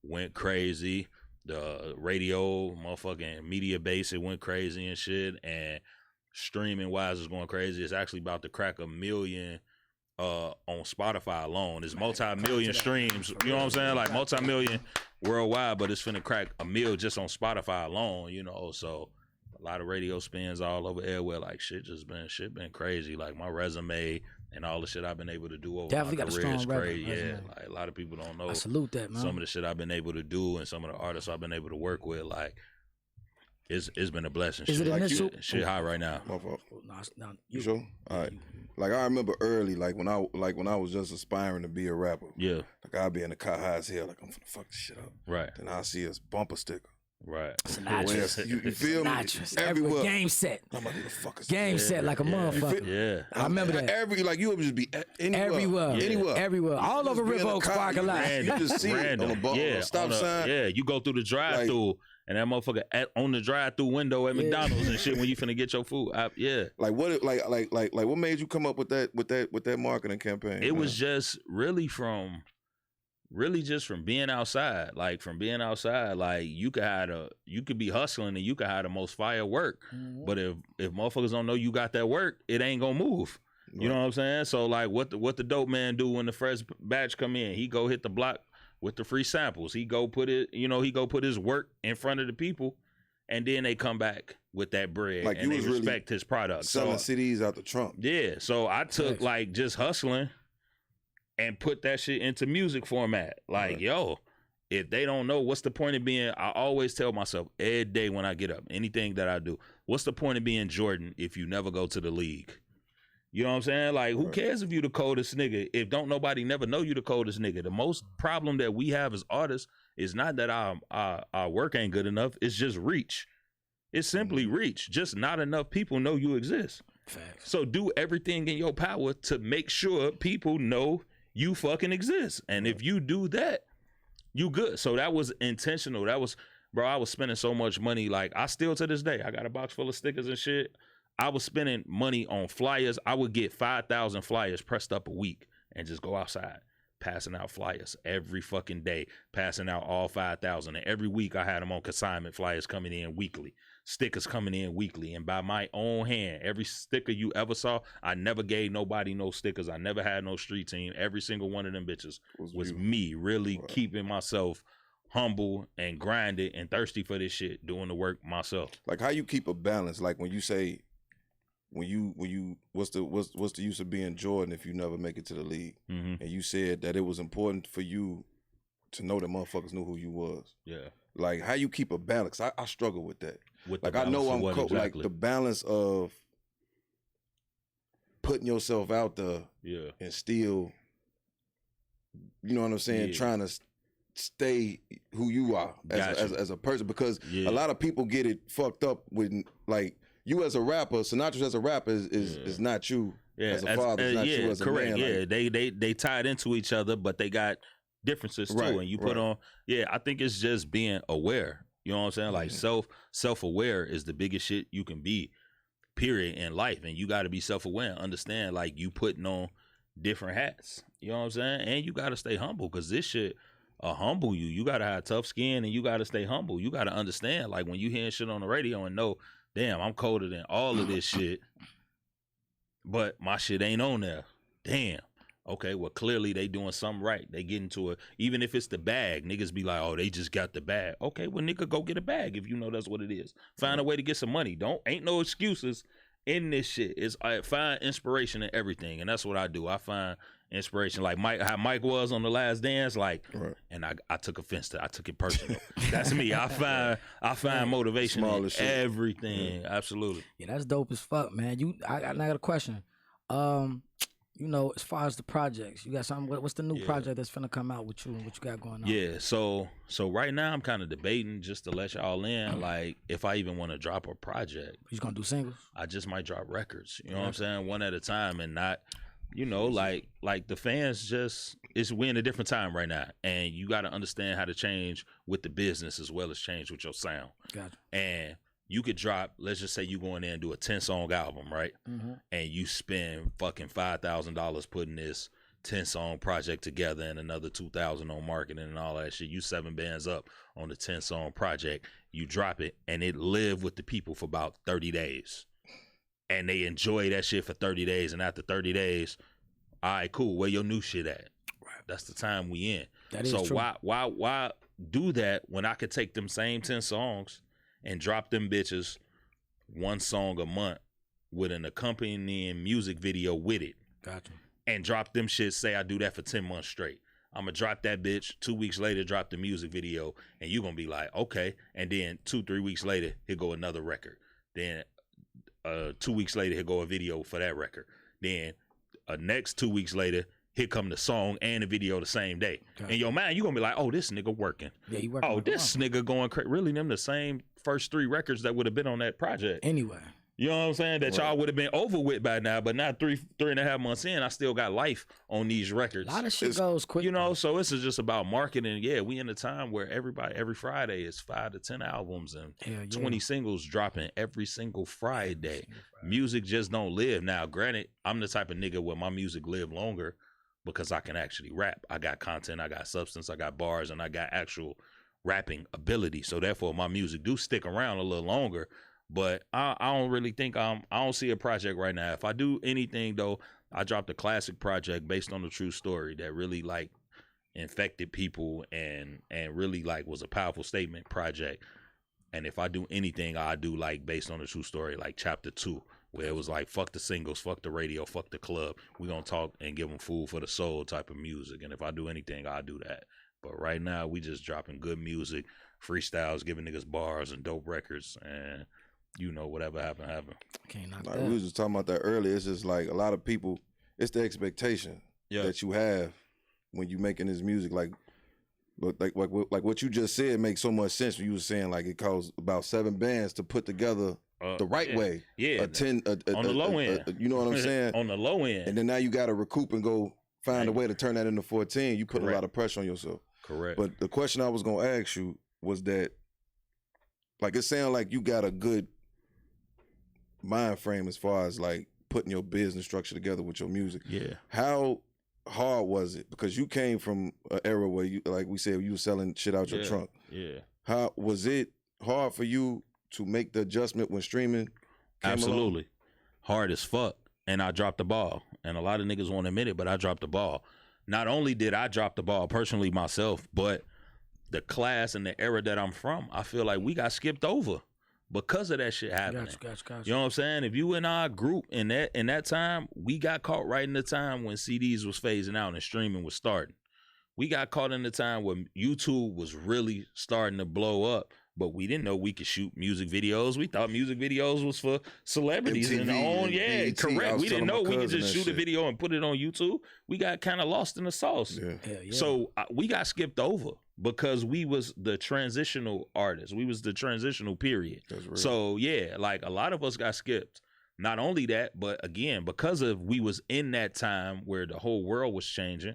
went crazy. The radio, motherfucking media base, it went crazy and shit. And streaming wise is going crazy. It's actually about to crack 1 million on Spotify alone. It's multi-million streams. You know what I'm saying? Like multi-million worldwide, but it's finna crack 1 million just on Spotify alone, you know. So a lot of radio spins all over everywhere. Like shit been crazy. Like my resume and all the shit I've been able to do over my career is crazy. Yeah. Like a lot of people don't know. I salute that, man. Some of the shit I've been able to do and some of the artists I've been able to work with, like it's been a blessing. Is it initial? Shit high right now. My fault. No, you sure? All right. Like I remember early, like when I was just aspiring to be a rapper. Yeah. Like I'd be in the car high as hell, like I'm finna fuck this shit up. Right. Then I see a bumper sticker. Right. Sinatris. You feel me? Sinatris. Everywhere. Game set. I'm like, who the fuck is Game set like a motherfucker. Yeah. I remember that. You would just be anywhere. Everywhere. All over River Oaks parking lot. You just see it on the stop sign. Yeah, you go through the drive-through and that motherfucker on the drive-through window at McDonald's and shit when you finna get your food. Like what made you come up with that marketing campaign? It was just really just from being outside. Like from being outside, like you could be hustling and you could have the most fire work. Mm-hmm. But if motherfuckers don't know you got that work, it ain't gonna move. Right. You know what I'm saying? So like what the dope man do when the first batch come in, he go hit the block with the free samples. He go put his work in front of the people, and then they come back with that bread like and they respect his product. Selling CDs out the trunk. Yeah. So I took like just hustling and put that shit into music format. Like, yo, if they don't know, what's the point of being, I always tell myself every day when I get up, anything that I do, what's the point of being Jordan if you never go to the league? You know what I'm saying? Like, who cares if you the coldest nigga if don't nobody never know you the coldest nigga? The most problem that we have as artists is not that our work ain't good enough. It's just reach. It's simply reach. Just not enough people know you exist. Facts. So do everything in your power to make sure people know you fucking exist. And if you do that, you good. So that was intentional. That was, bro, I was spending so much money. Like, I still to this day, I got a box full of stickers and shit. I was spending money on flyers. I would get 5,000 flyers pressed up a week and just go outside passing out flyers every fucking day, passing out all 5,000. And every week I had them on consignment, flyers coming in weekly, stickers coming in weekly. And by my own hand, every sticker you ever saw, I never gave nobody no stickers. I never had no street team. Every single one of them bitches was me really keeping myself humble and grinded and thirsty for this shit, doing the work myself. Like, how you keep a balance? Like when you say, what's the use of being Jordan if you never make it to the league? Mm-hmm. And you said that it was important for you to know that motherfuckers knew who you was. Yeah. Like, how you keep a balance? I struggle with that. Like, I know I'm exactly? Like the balance of putting yourself out there, and still, you know what I'm saying, trying to stay who you are as a person, because a lot of people get it fucked up with, like, you as a rapper, Sinatra as a rapper is not you as a father, it's not you as a man. Like, they tied into each other, but they got differences too. And you put on, I think it's just being aware. You know what I'm saying? Like self-aware is the biggest shit you can be, period, in life. And you got to be self-aware and understand, like, you putting on different hats. You know what I'm saying? And you got to stay humble, because this shit humble you. You got to have tough skin and you got to stay humble. You got to understand, like, when you hearing shit on the radio and know, damn, I'm colder than all of this shit, but my shit ain't on there. Damn. Okay, well, clearly they doing something right. They get into it. Even if it's the bag, niggas be like, oh, they just got the bag. Okay, well, nigga, go get a bag if you know that's what it is. Find a way to get some money. Ain't no excuses in this shit. I find inspiration in everything, and that's what I do. I find inspiration, like how Mike was on The Last Dance, like, and I took offense to it. I took it personal. That's me. I find motivation in everything. Yeah. Absolutely. Yeah, that's dope as fuck, man. I got a question. You know, as far as the projects, you got something? What's the new project that's finna come out with you and what you got going on? Yeah, so right now I'm kind of debating, just to let y'all in, like, if I even want to drop a project. You gonna do singles? I just might drop records. You know what I'm saying? One at a time, and not, you know, like the fans we're in a different time right now, and you got to understand how to change with the business as well as change with your sound. Gotcha. And you could drop, let's just say you go in there and do a 10-song album, right? Mm-hmm. And you spend fucking $5,000 putting this 10-song project together and another $2,000 on marketing and all that shit. You 7 bands up on the 10-song project. You drop it, and it live with the people for about 30 days. And they enjoy that shit for 30 days. And after 30 days, all right, cool, where your new shit at? Right. That's the time we in. That is so true. Why do that when I could take them same 10 songs and drop them bitches 1 song a month with an accompanying music video with it? Gotcha. And drop them shit, say I do that for 10 months straight. I'm going to drop that bitch, 2 weeks later, drop the music video, and you're going to be like, okay. And then 2-3 weeks later, here go another record. Then 2 weeks later, here go a video for that record. Then next 2 weeks later, here come the song and the video the same day. In your mind, you gonna be like, oh, this nigga working. Yeah, he working. Oh, this nigga going crazy. Really, them the same first 3 records that would have been on that project. Anyway. You know what I'm saying? That y'all would have been over with by now, but now 3.5 months in, I still got life on these records. A lot of shit goes quick. You know, so this is just about marketing. Yeah, we in a time where every Friday is 5 to 10 albums and 20 singles dropping every single Friday. Music just don't live. Now, granted, I'm the type of nigga where my music live longer because I can actually rap. I got content, I got substance, I got bars, and I got actual rapping ability. So therefore, my music do stick around a little longer. But I don't really think I don't see a project right now. If I do anything though, I dropped a classic project based on a true story that really like infected people and really like was a powerful statement project. And if I do anything, I do like based on a true story, like chapter 2, where it was like fuck the singles, fuck the radio, fuck the club. We gonna talk and give them food for the soul type of music. And if I do anything, I'll do that. But right now, we just dropping good music, freestyles, giving niggas bars and dope records, and you know, whatever happened. Can't knock like that. we was just talking about that earlier. It's just like a lot of people, it's the expectation that you have when you making this music. Like what you just said makes so much sense. When you was saying like it costs about 7 bands to put together the right way. Yeah. On the low end. You know what I'm saying? On the low end. And then now you got to recoup and go find a way to turn that into 14. You put a lot of pressure on yourself. Correct. But the question I was gonna ask you was that, like, it sounded like you got a good mind frame as far as like putting your business structure together with your music. Yeah. How hard was it? Because you came from an era where you, like we said, you were selling shit out your trunk. Yeah. How was it hard for you to make the adjustment when streaming came Absolutely. along? Hard as fuck. And I dropped the ball. And a lot of niggas won't admit it, but I dropped the ball. Not only did I drop the ball personally myself, but the class and the era that I'm from, I feel like we got skipped over because of that shit happening. Gotcha. You know what I'm saying? If you in our group in that time, we got caught right in the time when CDs was phasing out and streaming was starting. We got caught in the time when YouTube was really starting to blow up, but we didn't know we could shoot music videos. We thought music videos was for celebrities MTV and on. Yeah, BET. correct. We didn't know we could just shoot a shit. video and put it on YouTube. We got kind of lost in the sauce. Yeah. So we got skipped over because we was the transitional artists. We was the transitional period. That's real. So yeah, like a lot of us got skipped. Not only that, but again, because of we was in that time where the whole world was changing,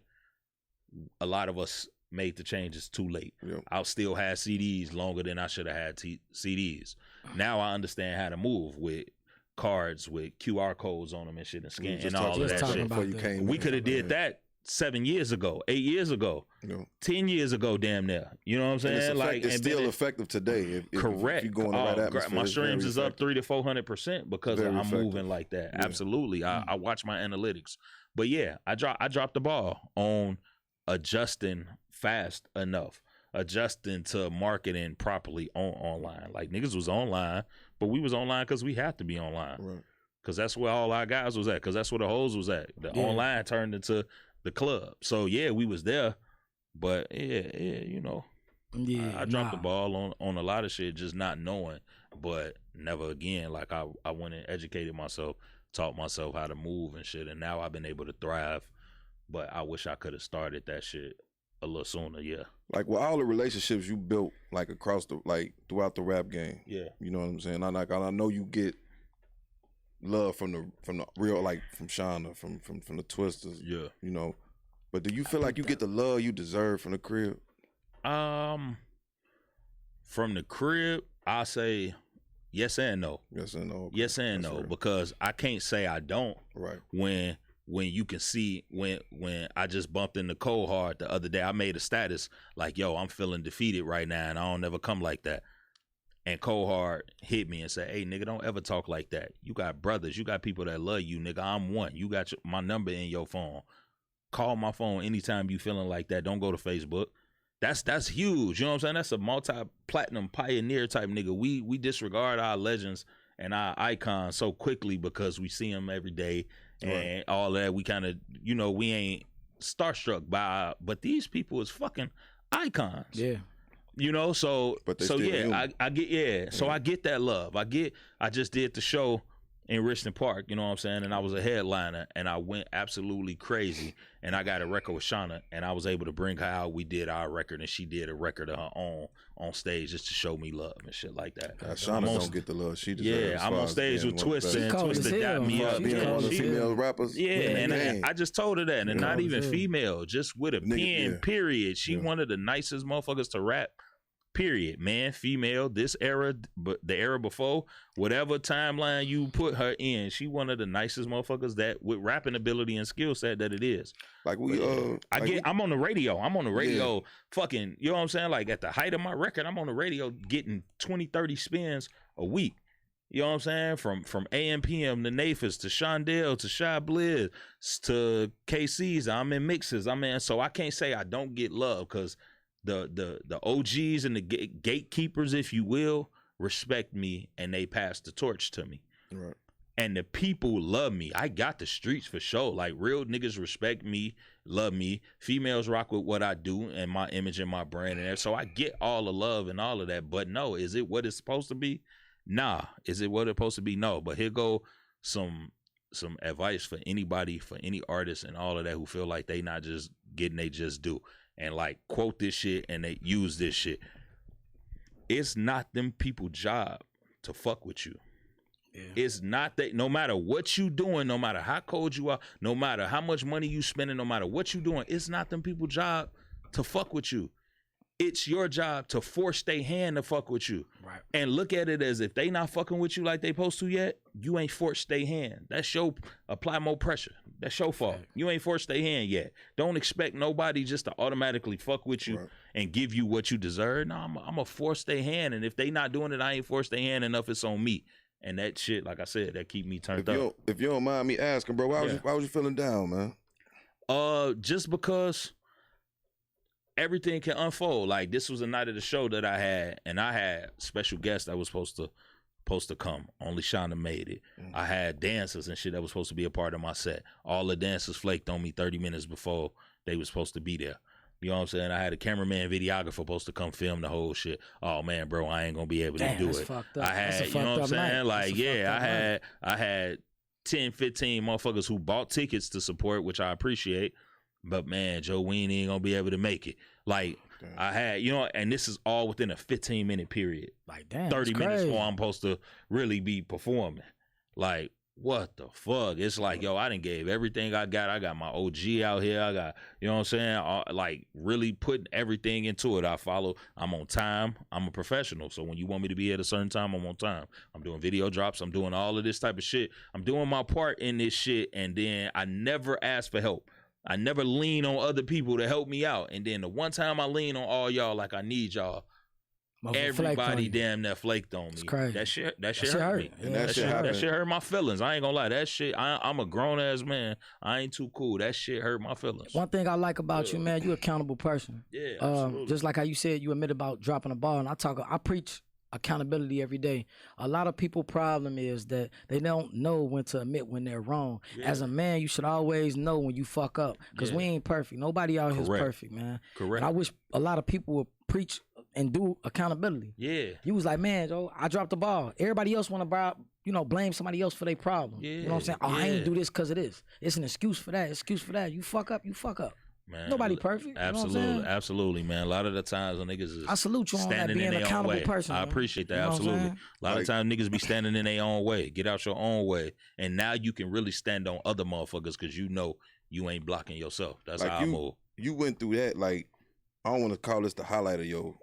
a lot of us made the changes too late. Yep. I still had CDs longer than I should have had CDs. Now I understand how to move with cards with QR codes on them and shit and scan and all of that shit. Before you came We in. could have did that 7 years ago, 8 years ago, 10 years ago, damn near. You know what I'm saying? And it's still effective today. Correct. If you go in the right atmosphere, my streams is up 300 to 400% because I'm moving like that. Yeah. Absolutely. I watch my analytics. But yeah, I dropped the ball on adjusting fast enough, adjusting to marketing properly online. Like niggas was online, but we was online because we had to be online. Right. Because that's where all our guys was at. Because that's where the hoes was at. The online turned into the club. So yeah, we was there. But yeah, you know. Yeah, I dropped the ball on a lot of shit, just not knowing. But never again. Like I went and educated myself, taught myself how to move and shit. And now I've been able to thrive. But I wish I could have started that shit a little sooner, yeah. Like with all the relationships you built, like throughout the rap game. Yeah. You know what I'm saying? I know you get love from the real, like from Shauna, from the Twisters. Yeah. You know. But do you feel like you get the love you deserve from the crib? From the crib, I say yes and no. Yes and no. Okay. Yes and no, because I can't say I don't. Right. When you can see when I just bumped into Cold Hard the other day, I made a status like, yo, I'm feeling defeated right now and I don't never come like that. And Cold Hard hit me and said, hey, nigga, don't ever talk like that. You got brothers. You got people that love you, nigga. I'm one. You got my number in your phone. Call my phone anytime you feeling like that. Don't go to Facebook. That's huge. You know what I'm saying? That's a multi-platinum pioneer type nigga. We disregard our legends and our icons so quickly because we see them every day. And all that, we kind of, you know, we ain't starstruck by, but these people is fucking icons. Yeah. You know, so yeah, I get, so I get that love. I just did the show in Richmond Park, you know what I'm saying? And I was a headliner, and I went absolutely crazy. And I got a record with Shauna, and I was able to bring her out. We did our record, and she did a record of her own on stage just to show me love and shit like that. Shauna don't get the love she deserves. Yeah, I'm on stage with Twista, and Twista got me up. Being one of the female rappers. Yeah, and I just told her that, and not even female, just with a pen, period. She one of the nicest motherfuckers to rap. Period, man, female, this era, but the era before, whatever timeline you put her in, she one of the nicest motherfuckers that with rapping ability and skill set that it is. Like I'm on the radio. I'm on the radio fucking, you know what I'm saying? Like at the height of my record, I'm on the radio getting 20, 30 spins a week. You know what I'm saying? From AM PM to Naphis to Shondell to Shy Blizz to KC's. I'm in mixes. So I can't say I don't get love because the OGs and the gatekeepers, if you will, respect me and they pass the torch to me. Right. And the people love me. I got the streets for sure. Like real niggas respect me, love me. Females rock with what I do and my image and my brand and that. So I get all the love and all of that. But no, is it what it's supposed to be? Nah. Is it what it's supposed to be? No. But here go some advice for anybody, for any artist and all of that who feel like they not just getting they just do. And like quote this shit and they use this shit. It's not them people's job to fuck with you. Yeah. It's not that, no matter what you doing, no matter how cold you are, no matter how much money you spending, no matter what you doing, it's not them people's job to fuck with you. It's your job to force their hand to fuck with you. Right. And look at it as if they not fucking with you like they supposed to yet, you ain't forced their hand. That's your, apply more pressure. That's your fault. Right. You ain't forced their hand yet. Don't expect nobody just to automatically fuck with you and give you what you deserve. No, I'm going to force their hand. And if they not doing it, I ain't forced their hand enough. It's on me. And that shit, like I said, that keep me turned up. If you don't mind me asking, bro, why was you feeling down, man? Just because everything can unfold. Like this was a night of the show that I had, and I had special guests that was supposed to come. Only Shauna made it. I had dancers and shit that was supposed to be a part of my set. All the dancers flaked on me 30 minutes before they was supposed to be there. You know what I'm saying? I had a cameraman, videographer supposed to come film the whole shit. Oh man, bro, I ain't gonna be able to do it. I had, you know what I'm saying? Like, yeah, I had 10, 15 motherfuckers who bought tickets to support, which I appreciate. But man, Joe Ween ain't gonna be able to make it. Like, damn. I had, you know, and this is all within a 15-minute period. Like, damn, 30 minutes before I'm supposed to really be performing. Like, what the fuck? It's like, yo, I done gave everything I got. I got my OG out here. I got, you know what I'm saying? Like, really putting everything into it. I'm on time. I'm a professional. So when you want me to be at a certain time, I'm on time. I'm doing video drops. I'm doing all of this type of shit. I'm doing my part in this shit. And then I never ask for help. I never lean on other people to help me out. And then the one time I lean on all y'all like I need y'all, everybody damn near flaked on me. That shit hurt me. And that shit hurt my feelings. I ain't gonna lie. That shit, I'm a grown ass man. I ain't too cool. That shit hurt my feelings. One thing I like about you, man, you accountable person. Yeah, absolutely. Just like how you said you admit about dropping a ball, and I preach accountability every day. A lot of people' problem is that they don't know when to admit when they're wrong. Yeah. As a man, you should always know when you fuck up, because we ain't perfect. Nobody out here is perfect, man. Correct. And I wish a lot of people would preach and do accountability. Yeah. You was like, man, Joe, I dropped the ball. Everybody else want to blame somebody else for their problem. Yeah. You know what I'm saying? Oh, I ain't do this because of this. It's an excuse for that. You fuck up. Man, nobody perfect. Absolutely, you know absolutely, man. A lot of the times when niggas is I salute you on that, being an accountable person. I appreciate that, absolutely. A lot of times niggas be standing in their own way. Get out your own way. And now you can really stand on other motherfuckers because you know you ain't blocking yourself. That's how I move. You went through that, like, I don't want to call this the highlight of your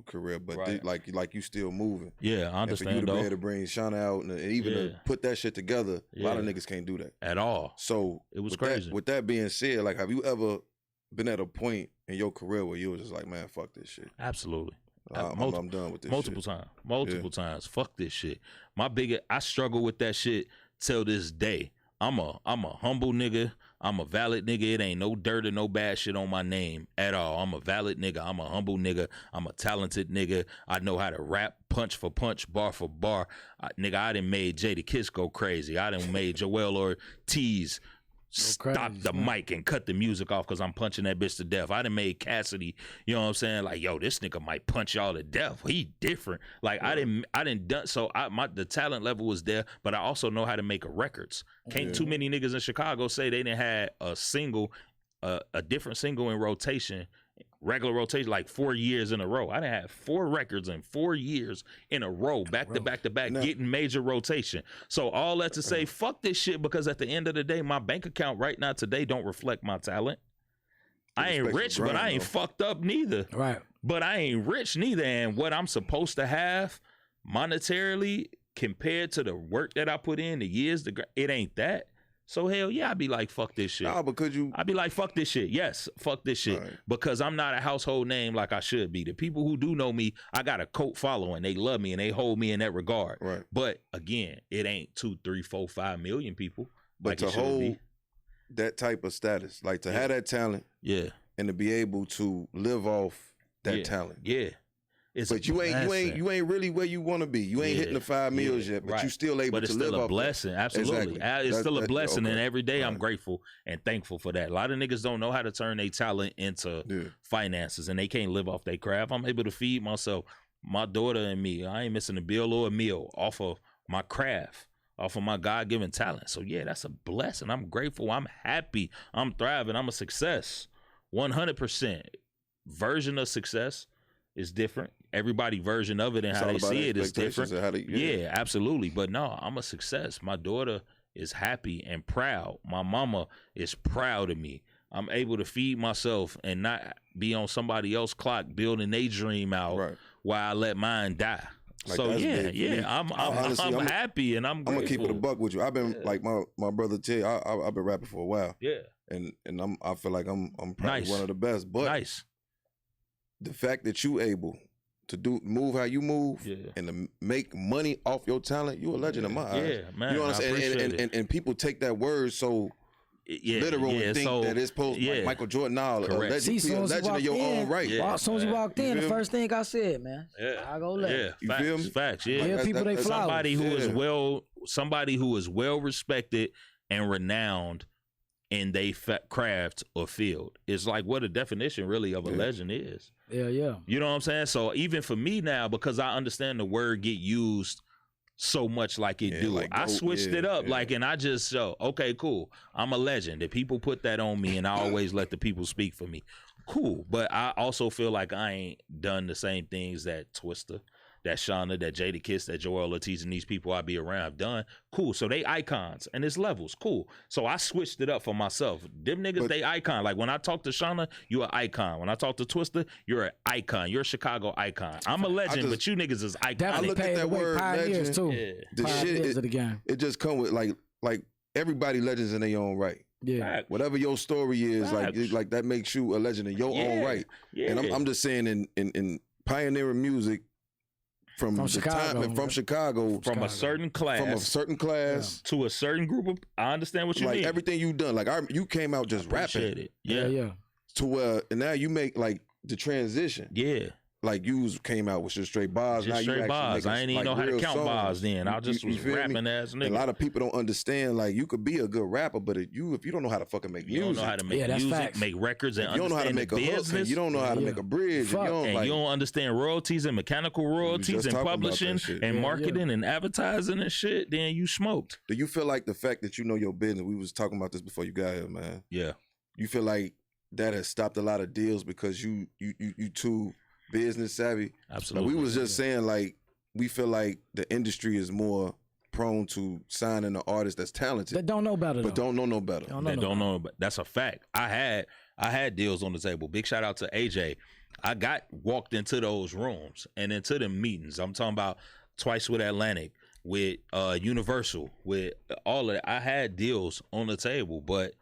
career, but like you still moving. Yeah, I understand. And for you to be able to bring Shauna out and even to put that shit together, a lot of niggas can't do that at all. So it was crazy. With that being said, like, have you ever been at a point in your career where you was just like, man, fuck this shit? Absolutely. I'm done with this. Multiple times. Fuck this shit. I struggle with that shit till this day. I'm a humble nigga. I'm a valid nigga. It ain't no dirt or no bad shit on my name at all. I'm a valid nigga. I'm a humble nigga. I'm a talented nigga. I know how to rap, punch for punch, bar for bar. I done made Jada Kiss go crazy. I done made Joel Ortiz stop the mic and cut the music off because I'm punching that bitch to death. I done made Cassidy, you know what I'm saying? Like, yo, this nigga might punch y'all to death. He different. Like, I didn't done, so the talent level was there, but I also know how to make records. Can't too many niggas in Chicago say they didn't have a single, a different single in rotation, regular rotation, like 4 years in a row. I done had 4 records in 4 years in a row, back to back to back, getting major rotation. So all that to say, fuck this shit, because at the end of the day, my bank account right now today don't reflect my talent. I ain't rich, but I ain't fucked up neither. Right. But I ain't rich neither. And what I'm supposed to have monetarily compared to the work that I put in, the years, it ain't that. So hell yeah, I'd be like, fuck this shit. Nah, because I'd be like, fuck this shit. Yes, fuck this shit. Right. Because I'm not a household name like I should be. The people who do know me, I got a cult following. They love me and they hold me in that regard. Right. But again, it ain't 2, 3, 4, 5 million people. But like to hold that type of status, like to have that talent, and to be able to live off that talent. Yeah. But you ain't really where you want to be. You ain't hitting the 5 meals yet, but you still able to live off. But it's still a blessing. Absolutely. Exactly. It's still a blessing, and every day I'm grateful and thankful for that. A lot of niggas don't know how to turn their talent into finances, and they can't live off their craft. I'm able to feed myself, my daughter and me. I ain't missing a bill or a meal off of my craft, off of my God-given talent. So yeah, that's a blessing. I'm grateful. I'm happy. I'm thriving. I'm a success. 100%. Version of success is different. Everybody version of it and how they see it is different. Yeah, absolutely. But no, I'm a success. My daughter is happy and proud. My mama is proud of me. I'm able to feed myself and not be on somebody else's clock building their dream out while I let mine die. Like, so I'm happy and I'm grateful. I'm gonna keep it a buck with you. I've been like my brother Ted. I've been rapping for a while. Yeah, and I feel like I'm probably one of the best. But the fact that you able to move how you move and to make money off your talent, you a legend in my eyes. Yeah, man. You know what I'm saying? And people take that word so literal and think that it's supposed like Michael Jordan. Nah, a legend in your own right. As soon as you walked in, the first thing I said, man, I go left. Yeah, you feel me? Facts. Yeah, give people they flowers. Somebody who is well respected and renowned in they craft or field. It's like what a definition really of a legend is. Yeah. You know what I'm saying? So even for me now, because I understand the word get used so much like it do, I switched it up. Like, and I just okay, cool. I'm a legend. The people put that on me, and I always let the people speak for me. Cool. But I also feel like I ain't done the same things that Twista, that Shauna, that Jadakiss, that Joel Ortiz, and these people I be around have done. Cool. So they icons and it's levels. Cool. So I switched it up for myself. Them niggas, they icon. Like when I talk to Shauna, you're an icon. When I talk to Twista, you're an icon. You're a Chicago icon. I'm a legend, but you niggas is iconic. Definitely look at that word legend too. The shit of the game. It just come with like everybody legends in their own right. Yeah. Whatever your story is, like that makes you a legend in your own right. Yeah. And I'm just saying in pioneering music, from Chicago, from a certain class, to a certain group of. I understand what you mean. Like everything you done, like you came out just rapping. It. Yeah. To and now you make like the transition. Yeah. Like you came out with just straight bars. Just now straight bars. I ain't even know how to count bars then. I just was rapping ass nigga. A lot of people don't understand. Like you could be a good rapper, but if you don't know how to fucking make music, you don't know how to make music, make records, and you don't know how to make a hook, you don't know how to make a bridge. You don't understand royalties and mechanical royalties and publishing and marketing and advertising and shit. Then you smoked. Do you feel like the fact that you know your business? We was talking about this before you got here, man. Yeah. You feel like that has stopped a lot of deals because you too business savvy? Absolutely. Like we was just saying, like, we feel like the industry is more prone to signing an artist that's talented. That don't know better. But don't know no better. Don't know. That's a fact. I had deals on the table. Big shout out to AJ. I walked into those rooms and into the meetings. I'm talking about twice with Atlantic, with Universal, with all of that. I had deals on the table, but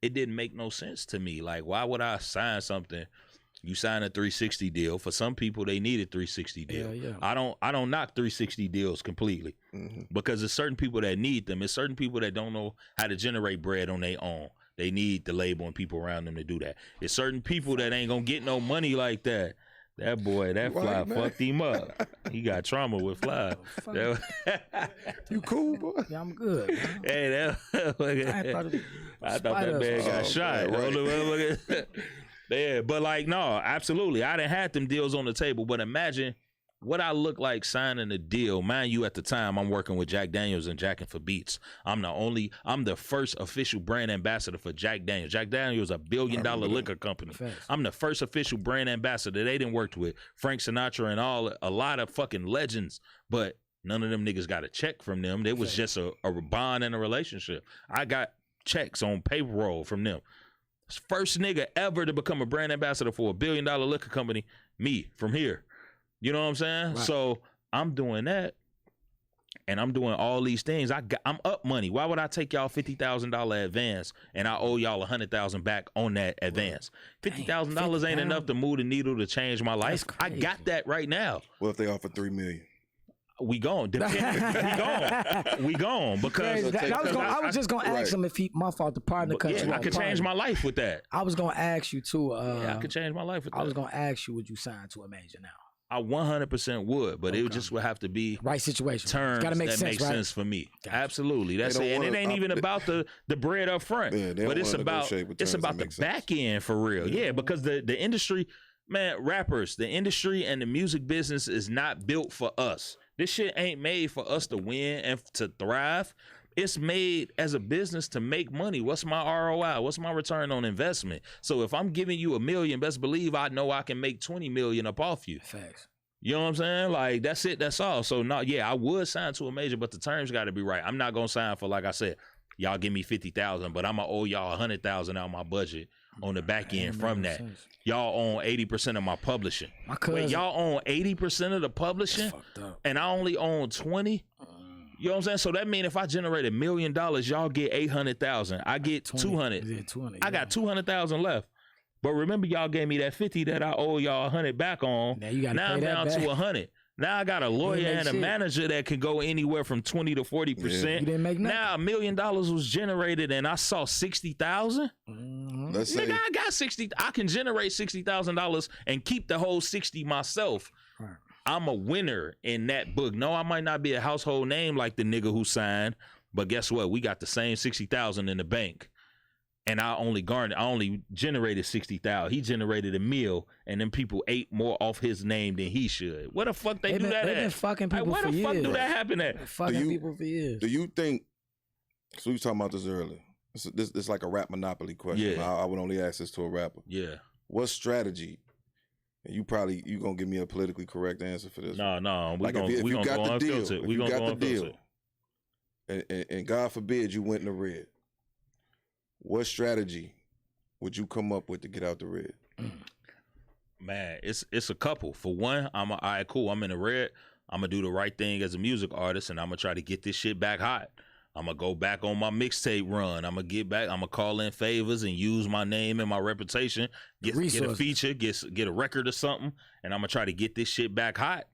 it didn't make no sense to me. Like, why would I sign something? You sign a 360 deal. For some people, they need a 360 deal. Yeah. I don't knock 360 deals completely because there's certain people that need them. There's certain people that don't know how to generate bread on their own. They need the label and people around them to do that. There's certain people that ain't gonna get no money like that. That boy, that Fly fucked him up. He got trauma with Fly. You cool, boy? Yeah, I'm good. Man. Hey, I thought that man got shot. Right. Yeah, but like, no, absolutely. I didn't have them deals on the table, but imagine what I look like signing a deal. Mind you, at the time, I'm working with Jack Daniels and Jackin' for Beats. I'm the first official brand ambassador for Jack Daniels. Jack Daniels is a $1 billion liquor company. Thanks. I'm the first official brand ambassador. They didn't work with Frank Sinatra and a lot of fucking legends, but none of them niggas got a check from them. It was just a bond and a relationship. I got checks on payroll from them. First nigga ever to become a brand ambassador for a $1 billion liquor company, me, from here. You know what I'm saying? Right. So I'm doing that, and I'm doing all these things. I'm up money. Why would I take y'all $50,000 advance and I owe y'all $100,000 back on that advance? $50,000 ain't enough to move the needle to change my life. I got that right now. Well, if they offer $3 million. We gone. We gone because I was just gonna ask him if my fault the partner cut you. I could change my life with that. I was gonna ask you too. I could change my life with that. I was gonna ask you, would you sign to a major now? I 100% would, but it just would have to be right situation. Terms gotta make that sense, make sense for me. Gotcha. Absolutely, that's it. And it ain't even about the bread up front, but it's about the back end for real. Yeah, because the industry, man, rappers, the industry and the music business is not built for us. This shit ain't made for us to win and to thrive. It's made as a business to make money. What's my ROI? What's my return on investment? So if I'm giving you $1 million, best believe I know I can make 20 million up off you. Facts. You know what I'm saying? Like, that's it. That's all. So I would sign to a major, but the terms got to be right. I'm not gonna sign for, like I said, y'all give me 50,000, but I'm gonna owe y'all 100,000 out of my budget on the back end from that. Sense. Y'all own 80% of my publishing. My cousin. Wait, y'all own 80% of the publishing, and I only own 20. You know what I'm saying? So that means if I generate $1 million, y'all get 800,000. I get 200. Yeah, 20. I got 200,000 left. But remember, y'all gave me that 50 that I owe y'all 100 back on. Now I'm down to 100. Now I got a lawyer and a manager that can go anywhere from 20 to 40%. You didn't make nothing. Now $1 million was generated and I saw 60,000. Let's say I got 60. I can generate $60,000 and keep the whole 60 myself. Right. I'm a winner in that book. No, I might not be a household name like the nigga who signed, but guess what? We got the same 60,000 in the bank. And I only generated 60,000. He generated $1 million, and then people ate more off his name than he should. Where the fuck they do that at? They've been fucking people for years. Where the fuck do that happen at? Fucking people for years. Do you think? So we were talking about this earlier. This like a rap monopoly question. Yeah. I would only ask this to a rapper. Yeah. What strategy? And you gonna give me a politically correct answer for this? No. We gonna go unfiltered. We gonna go unfiltered. And God forbid you went in the red. What strategy would you come up with to get out the red? Man, it's a couple. For one, all right, cool. I'm in the red. I'm gonna do the right thing as a music artist, and I'm gonna try to get this shit back hot. I'm gonna go back on my mixtape run. I'm gonna get back. I'm gonna call in favors and use my name and my reputation. Get a feature, get a record or something, and I'm gonna try to get this shit back hot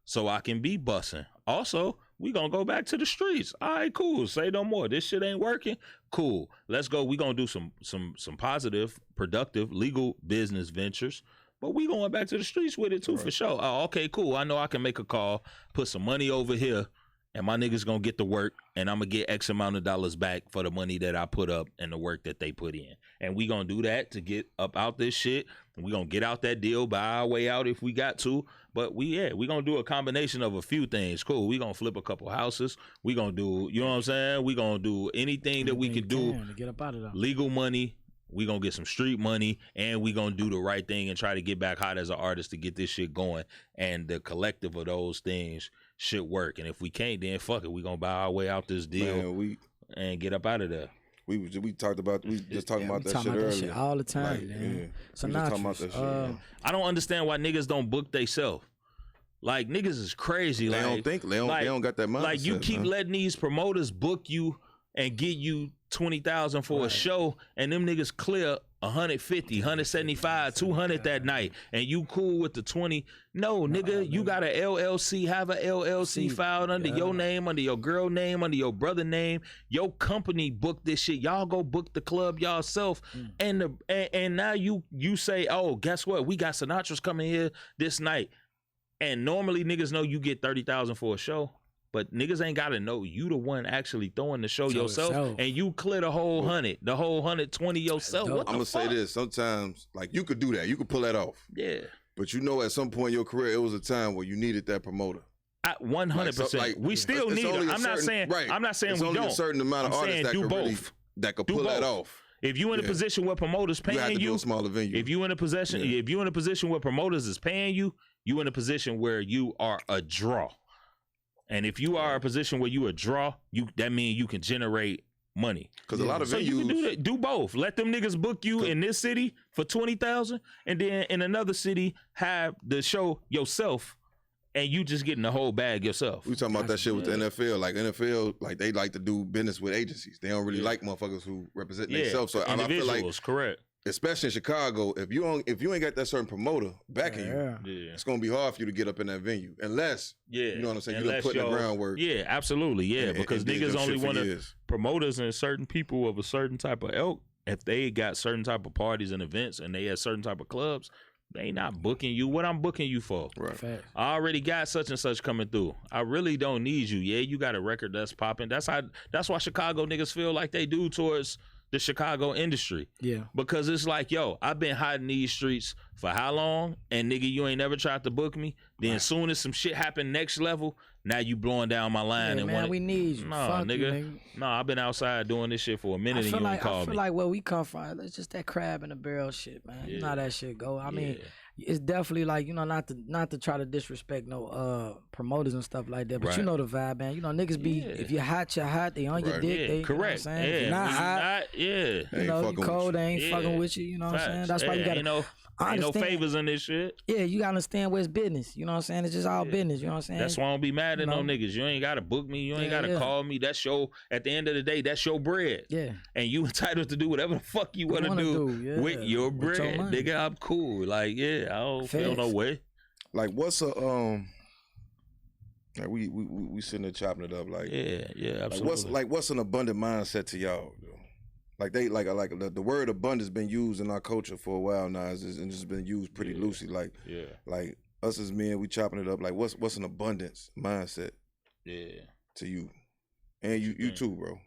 so I can be bussing. Also, we gonna go back to the streets. All right, cool. Say no more. This shit ain't working. Cool. Let's go. We gonna do some positive, productive, legal business ventures. But we going back to the streets with it too, for sure. Oh, okay, cool. I know I can make a call, put some money over here, and my niggas gonna get to work, and I'm gonna get X amount of dollars back for the money that I put up and the work that they put in. And we gonna do that to get up out this shit. And we gonna get out that deal, buy our way out if we got to. But we gonna do a combination of a few things. Cool. We gonna flip a couple houses. We gonna do, you know what I'm saying? We gonna do anything that we can do. To get up out of that. Legal money. We gonna get some street money, and we gonna do the right thing and try to get back hot as an artist to get this shit going. And the collective of those things should work. And if we can't, then fuck it. We gonna buy our way out this deal and get up out of there. We just talking about that shit earlier. All the time, man. Sinatris. I don't understand why niggas don't book theyself. Like, niggas is crazy. They don't got that mindset. Like, you keep letting these promoters book you and get you 20,000 for a show, and them niggas clear 150, 175, 200 that night, and you cool with the 20. No, nigga, you got a LLC, have a LLC filed under your name, under your girl name, under your brother name. Your company booked this shit. Y'all go book the club yourself. And now you say, oh, guess what? We got Sinatris coming here this night. And normally niggas know you get 30,000 for a show. But niggas ain't gotta know you the one actually throwing the show yourself, and you clear the whole 100, the whole 120 yourself. I'm gonna say this: sometimes, like you could do that, you could pull that off. Yeah. But you know, at some point in your career, it was a time where you needed that promoter. 100%. We still need it. I'm not saying we don't. A certain amount of artists that could pull that off. If you in a position where promoters paying you, a smaller venue. If you in a position where promoters is paying you, you in a position where you are a draw. And if you are a position where you a draw, that means you can generate money. Because a lot of venues, you can do both. Let them niggas book you in this city for 20,000, and then in another city have the show yourself, and you just getting the whole bag yourself. We talking about that shit with the NFL. Like NFL, like they like to do business with agencies. They don't really like motherfuckers who represent themselves. So individuals, I feel like, correct. Especially in Chicago, if you ain't got that certain promoter backing you, it's gonna be hard for you to get up in that venue, unless you know what I'm saying. You don't put in the groundwork. Yeah, absolutely. Because niggas only want to promoters and certain people of a certain type of ilk. If they got certain type of parties and events and they have certain type of clubs, they not booking you. What I'm booking you for? Right. I already got such and such coming through. I really don't need you. Yeah, you got a record that's popping. That's why Chicago niggas feel like they do towards the Chicago industry. Yeah. Because it's like, yo, I've been hiding these streets for how long? And nigga, you ain't never tried to book me. Then as soon as some shit happen next level, now you blowing down my line. Yeah, and man, we need you. Nah, nigga. You, nigga. Nah, I've been outside doing this shit for a minute and you ain't called me. I feel like where we come from, it's just that crab in the barrel shit, man. You know how that shit go. I mean, it's definitely like, you know, not to try to disrespect no promoters and stuff like that, but you know the vibe, man. You know, niggas be, if you're hot, they on your dick. They, correct. You know what I'm saying? If you're not hot, you know, you cold, they ain't fucking with you. You know what I'm saying? That's why you gotta. Ain't no favors in this shit. Yeah, you gotta understand where it's business. You know what I'm saying? It's just all business. You know what I'm saying? That's why I don't be mad at no niggas. You ain't gotta book me. You ain't gotta call me. That's your, at the end of the day, that's your bread. Yeah. And you entitled to do whatever the fuck you wanna do with your bread. With your nigga, I'm cool. Like, I don't feel no way. Like, what's a like we sitting there chopping it up. Like, yeah, absolutely. Like, what's an abundant mindset to y'all? Though? Like the word abundance been used in our culture for a while now, and it's been used pretty loosely. Like, like us as men, we chopping it up. Like, what's an abundance mindset? To you, and you too, bro.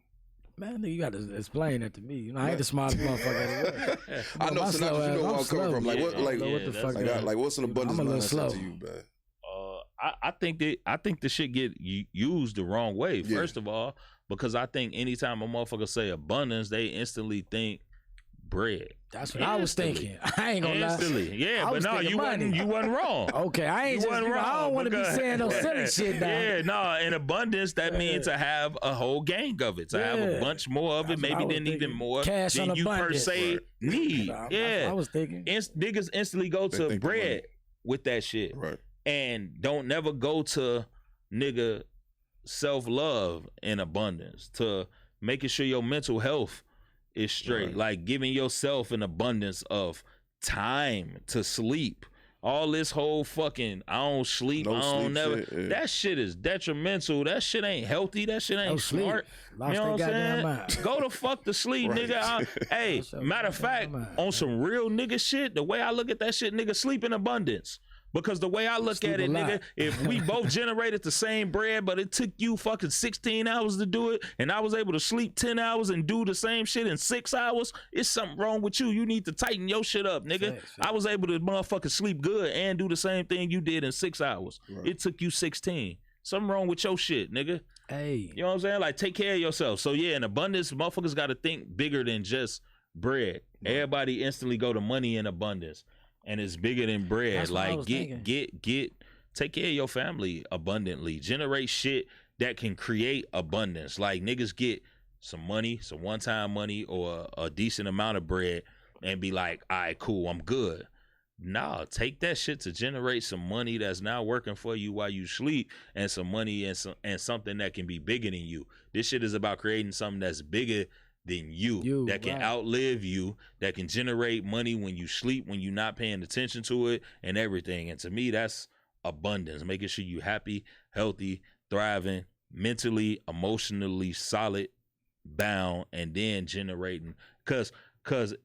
Man, you got to explain that to me. You know, I ain't the smartest motherfucker. I know Sinatra. You know where I'm coming from. Like, what the fuck? Like, what's an abundance mindset to you, man? I think the shit get used the wrong way. First of all, because I think anytime a motherfucker say abundance, they instantly think bread. That's what I was thinking. I ain't gonna lie. Yeah, but no, you wasn't wrong. Okay, I ain't wrong. I don't want to be saying no silly shit now. Yeah, no, in abundance, that means to have a whole gang of it, to have a bunch more of it, maybe then even more cash than you abundance. Per se need. I was thinking. Niggas instantly go to bread with that shit. Right. And don't never go to nigga self-love in abundance, to making sure your mental health is straight, like giving yourself an abundance of time to sleep. All this whole fucking I don't sleep, I don't never shit, that shit is detrimental. That shit ain't healthy. That shit ain't smart. You know what I'm saying? Go to fuck to sleep, nigga. Hey, matter of fact, on some real nigga shit, the way I look at that shit, nigga, sleep in abundance. Because the way I look at it, nigga, if we both generated the same bread, but it took you fucking 16 hours to do it, and I was able to sleep 10 hours and do the same shit in 6 hours, it's something wrong with you. You need to tighten your shit up, nigga. I was able to motherfucking sleep good and do the same thing you did in 6 hours. It took you 16. Something wrong with your shit, nigga. Hey. You know what I'm saying? Like, take care of yourself. So, yeah, in abundance, motherfuckers got to think bigger than just bread. Everybody instantly go to money in abundance. And it's bigger than bread. That's like take care of your family abundantly. Generate shit that can create abundance. Like niggas get some money, some one-time money or a decent amount of bread and be like, all right, cool, I'm good. Nah, take that shit to generate some money that's now working for you while you sleep, and some money and something that can be bigger than you. This shit is about creating something that's bigger than you that can outlive you, that can generate money when you sleep, when you're not paying attention to it, and everything. And to me, that's abundance, making sure you happy, healthy, thriving, mentally, emotionally solid, bound, and then generating. Cause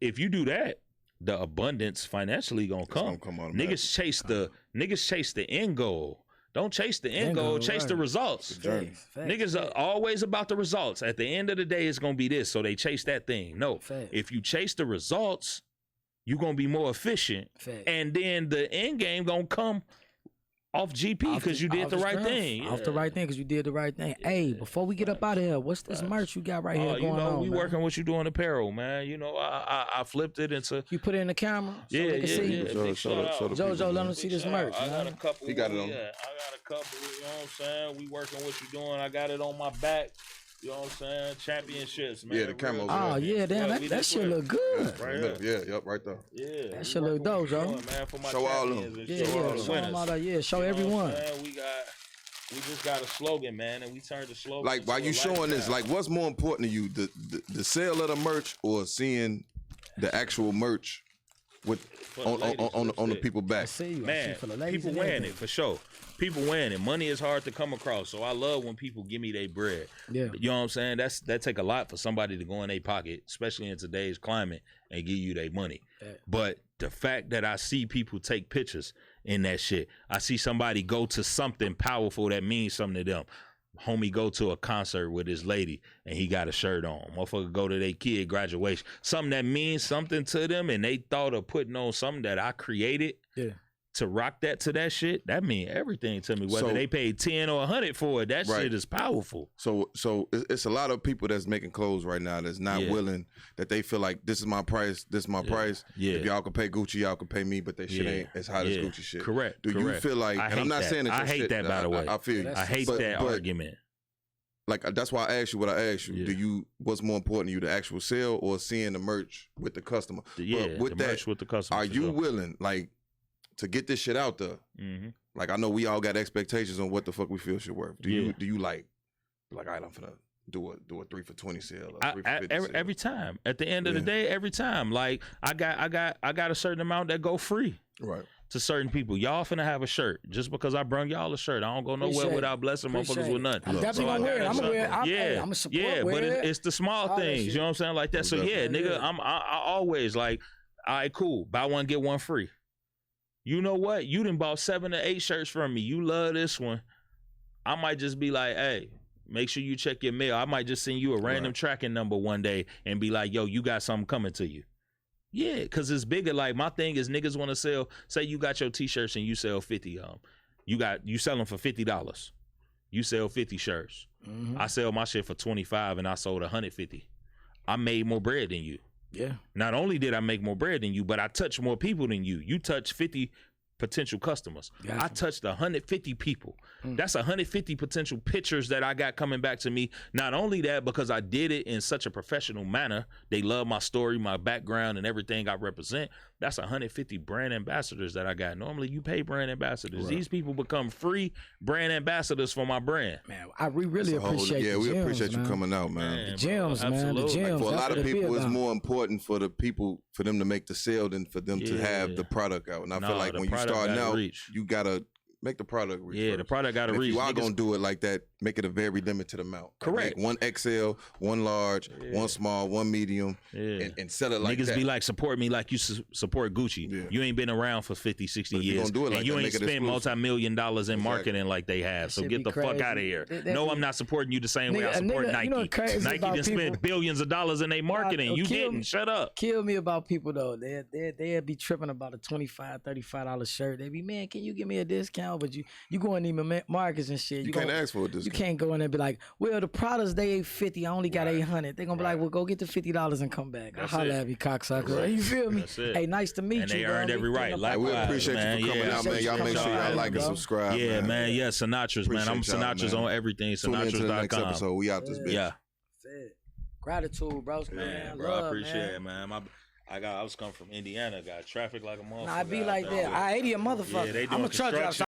if you do that, the abundance financially gonna come. Niggas chase the end goal. Don't chase the end goal, chase the results. Niggas are always about the results. At the end of the day, it's gonna be this. So they chase that thing. No. If you chase the results, you're gonna be more efficient. And then the end game gonna come off GP because you did the right thing. Off the right thing because you did the right thing. Hey, before we get up out of here, what's this merch you got right here going on? We working with you doing apparel, man. You know, I flipped it into. You put it in the camera so they can see. Jojo, let them see this merch. I got a couple. He got it on. I got a couple. You know what I'm saying? We working what you doing. I got it on my back. You know what I'm saying? Championships, man. Yeah, the camera. Oh, yeah, damn, that shit look good. Right here. Yeah, right there. Yeah. That shit look dope, Joe. Show all of them. Show them all that. Yeah, show everyone. We just got a slogan, man, and we turned the slogan. Like, while you showing this, like, what's more important to you, the sale of the merch or seeing the actual merch with on the people back? Man, people wearing it for sure. People wearing it. Money is hard to come across, so I love when people give me their bread. Yeah, you know what I'm saying. That take a lot for somebody to go in their pocket, especially in today's climate, and give you their money. Yeah. But the fact that I see people take pictures in that shit, I see somebody go to something powerful that means something to them. Homie go to a concert with his lady and he got a shirt on. Motherfucker go to their kid graduation, something that means something to them, and they thought of putting on something that I created. Yeah. To rock that to that shit, that mean everything to me. Whether they paid 10 or 100 for it, that shit is powerful. So it's a lot of people that's making clothes right now that's not willing, that they feel like this is my price, this is my price. Yeah. If y'all can pay Gucci, y'all can pay me, but that shit ain't as hot as Gucci shit. Correct. Do you feel like? And I'm not saying that. I hate that, by the way. I feel you. I hate that argument. Like, that's why I asked you what I asked you. What's more important to you, the actual sale or seeing the merch with the customer? But with the merch with the customer. Are you willing, like, to get this shit out there? Like, I know we all got expectations on what the fuck we feel shit worth. Do you like, all right, I'm finna do a 3 for 20 sale, or 3 for 50 sale? Every time. At the end of the day, every time. Like, I got a certain amount that go free. Right. To certain people. Y'all finna have a shirt. Just because I brung y'all a shirt, I don't go nowhere without blessing motherfuckers with nothing. I'm definitely gonna wear it. I'm gonna wear it. I'm a support. Yeah, but it's the small things. You know what I'm saying? Like that. So nigga, I always like, all right, cool. Buy one, get one free. You know what? You done bought 7 or 8 shirts from me. You love this one. I might just be like, hey, make sure you check your mail. I might just send you a random tracking number one day and be like, yo, you got something coming to you. Yeah, because it's bigger. Like, my thing is niggas want to sell, say you got your t-shirts and you sell 50 of them. You sell them for $50. You sell 50 shirts. I sell my shit for 25 and I sold 150. I made more bread than you. Yeah. Not only did I make more bread than you, but I touched more people than you. You touched 50 potential customers. Gotcha. I touched 150 people. That's 150 potential pictures that I got coming back to me. Not only that, because I did it in such a professional manner. They love my story, my background, and everything I represent. That's 150 brand ambassadors that I got. Normally, you pay brand ambassadors. Right. These people become free brand ambassadors for my brand. Man, we really appreciate you. Yeah, we appreciate you coming out, man. The gems, man. The gems. Like, for a lot of people, it's more important for the people, for them to make the sale than for them to have the product out. And I feel like when you start out, you gotta make the product reach. Yeah, first. The product gotta reach. If you are gonna do it like that, make it a very limited amount. Correct. Like one XL, one large, one small, one medium, and sell it like niggas that. Be like, support me like you support Gucci. Yeah. You ain't been around for 50, 60 years. Do it like and you ain't spent multi-million dollars in marketing like they have. So get the fuck out of here. No, I'm not supporting you the same way I support Nike. Nike done spent billions of dollars in their marketing. You didn't. Shut up. Kill me about people though. They'd be tripping about a $25, $35 shirt. They be, man, can you give me a discount? But you go in these markets and shit. You can't ask for a discount. You can't go in there and be like, well, the products, they $50. I only got 800. They're going to be like, well, go get the $50 and come back. I'll holler at me, cocksucker. Right. You feel me? Hey, nice to meet and you, they earned every right. Like, we appreciate you for coming out, man. Y'all make sure y'all like and subscribe, yeah, man. Yeah, Sinatris, man. I'm Sinatris on everything. Sinatris.com. Tune into the next episode. We out this bitch. Yeah. Gratitude, bros, man. Bro, I appreciate it, man. I was coming from Indiana, got traffic like a motherfucker. Nah, I be like that. I 80 a motherfucker. Yeah, they I'm a truck driver.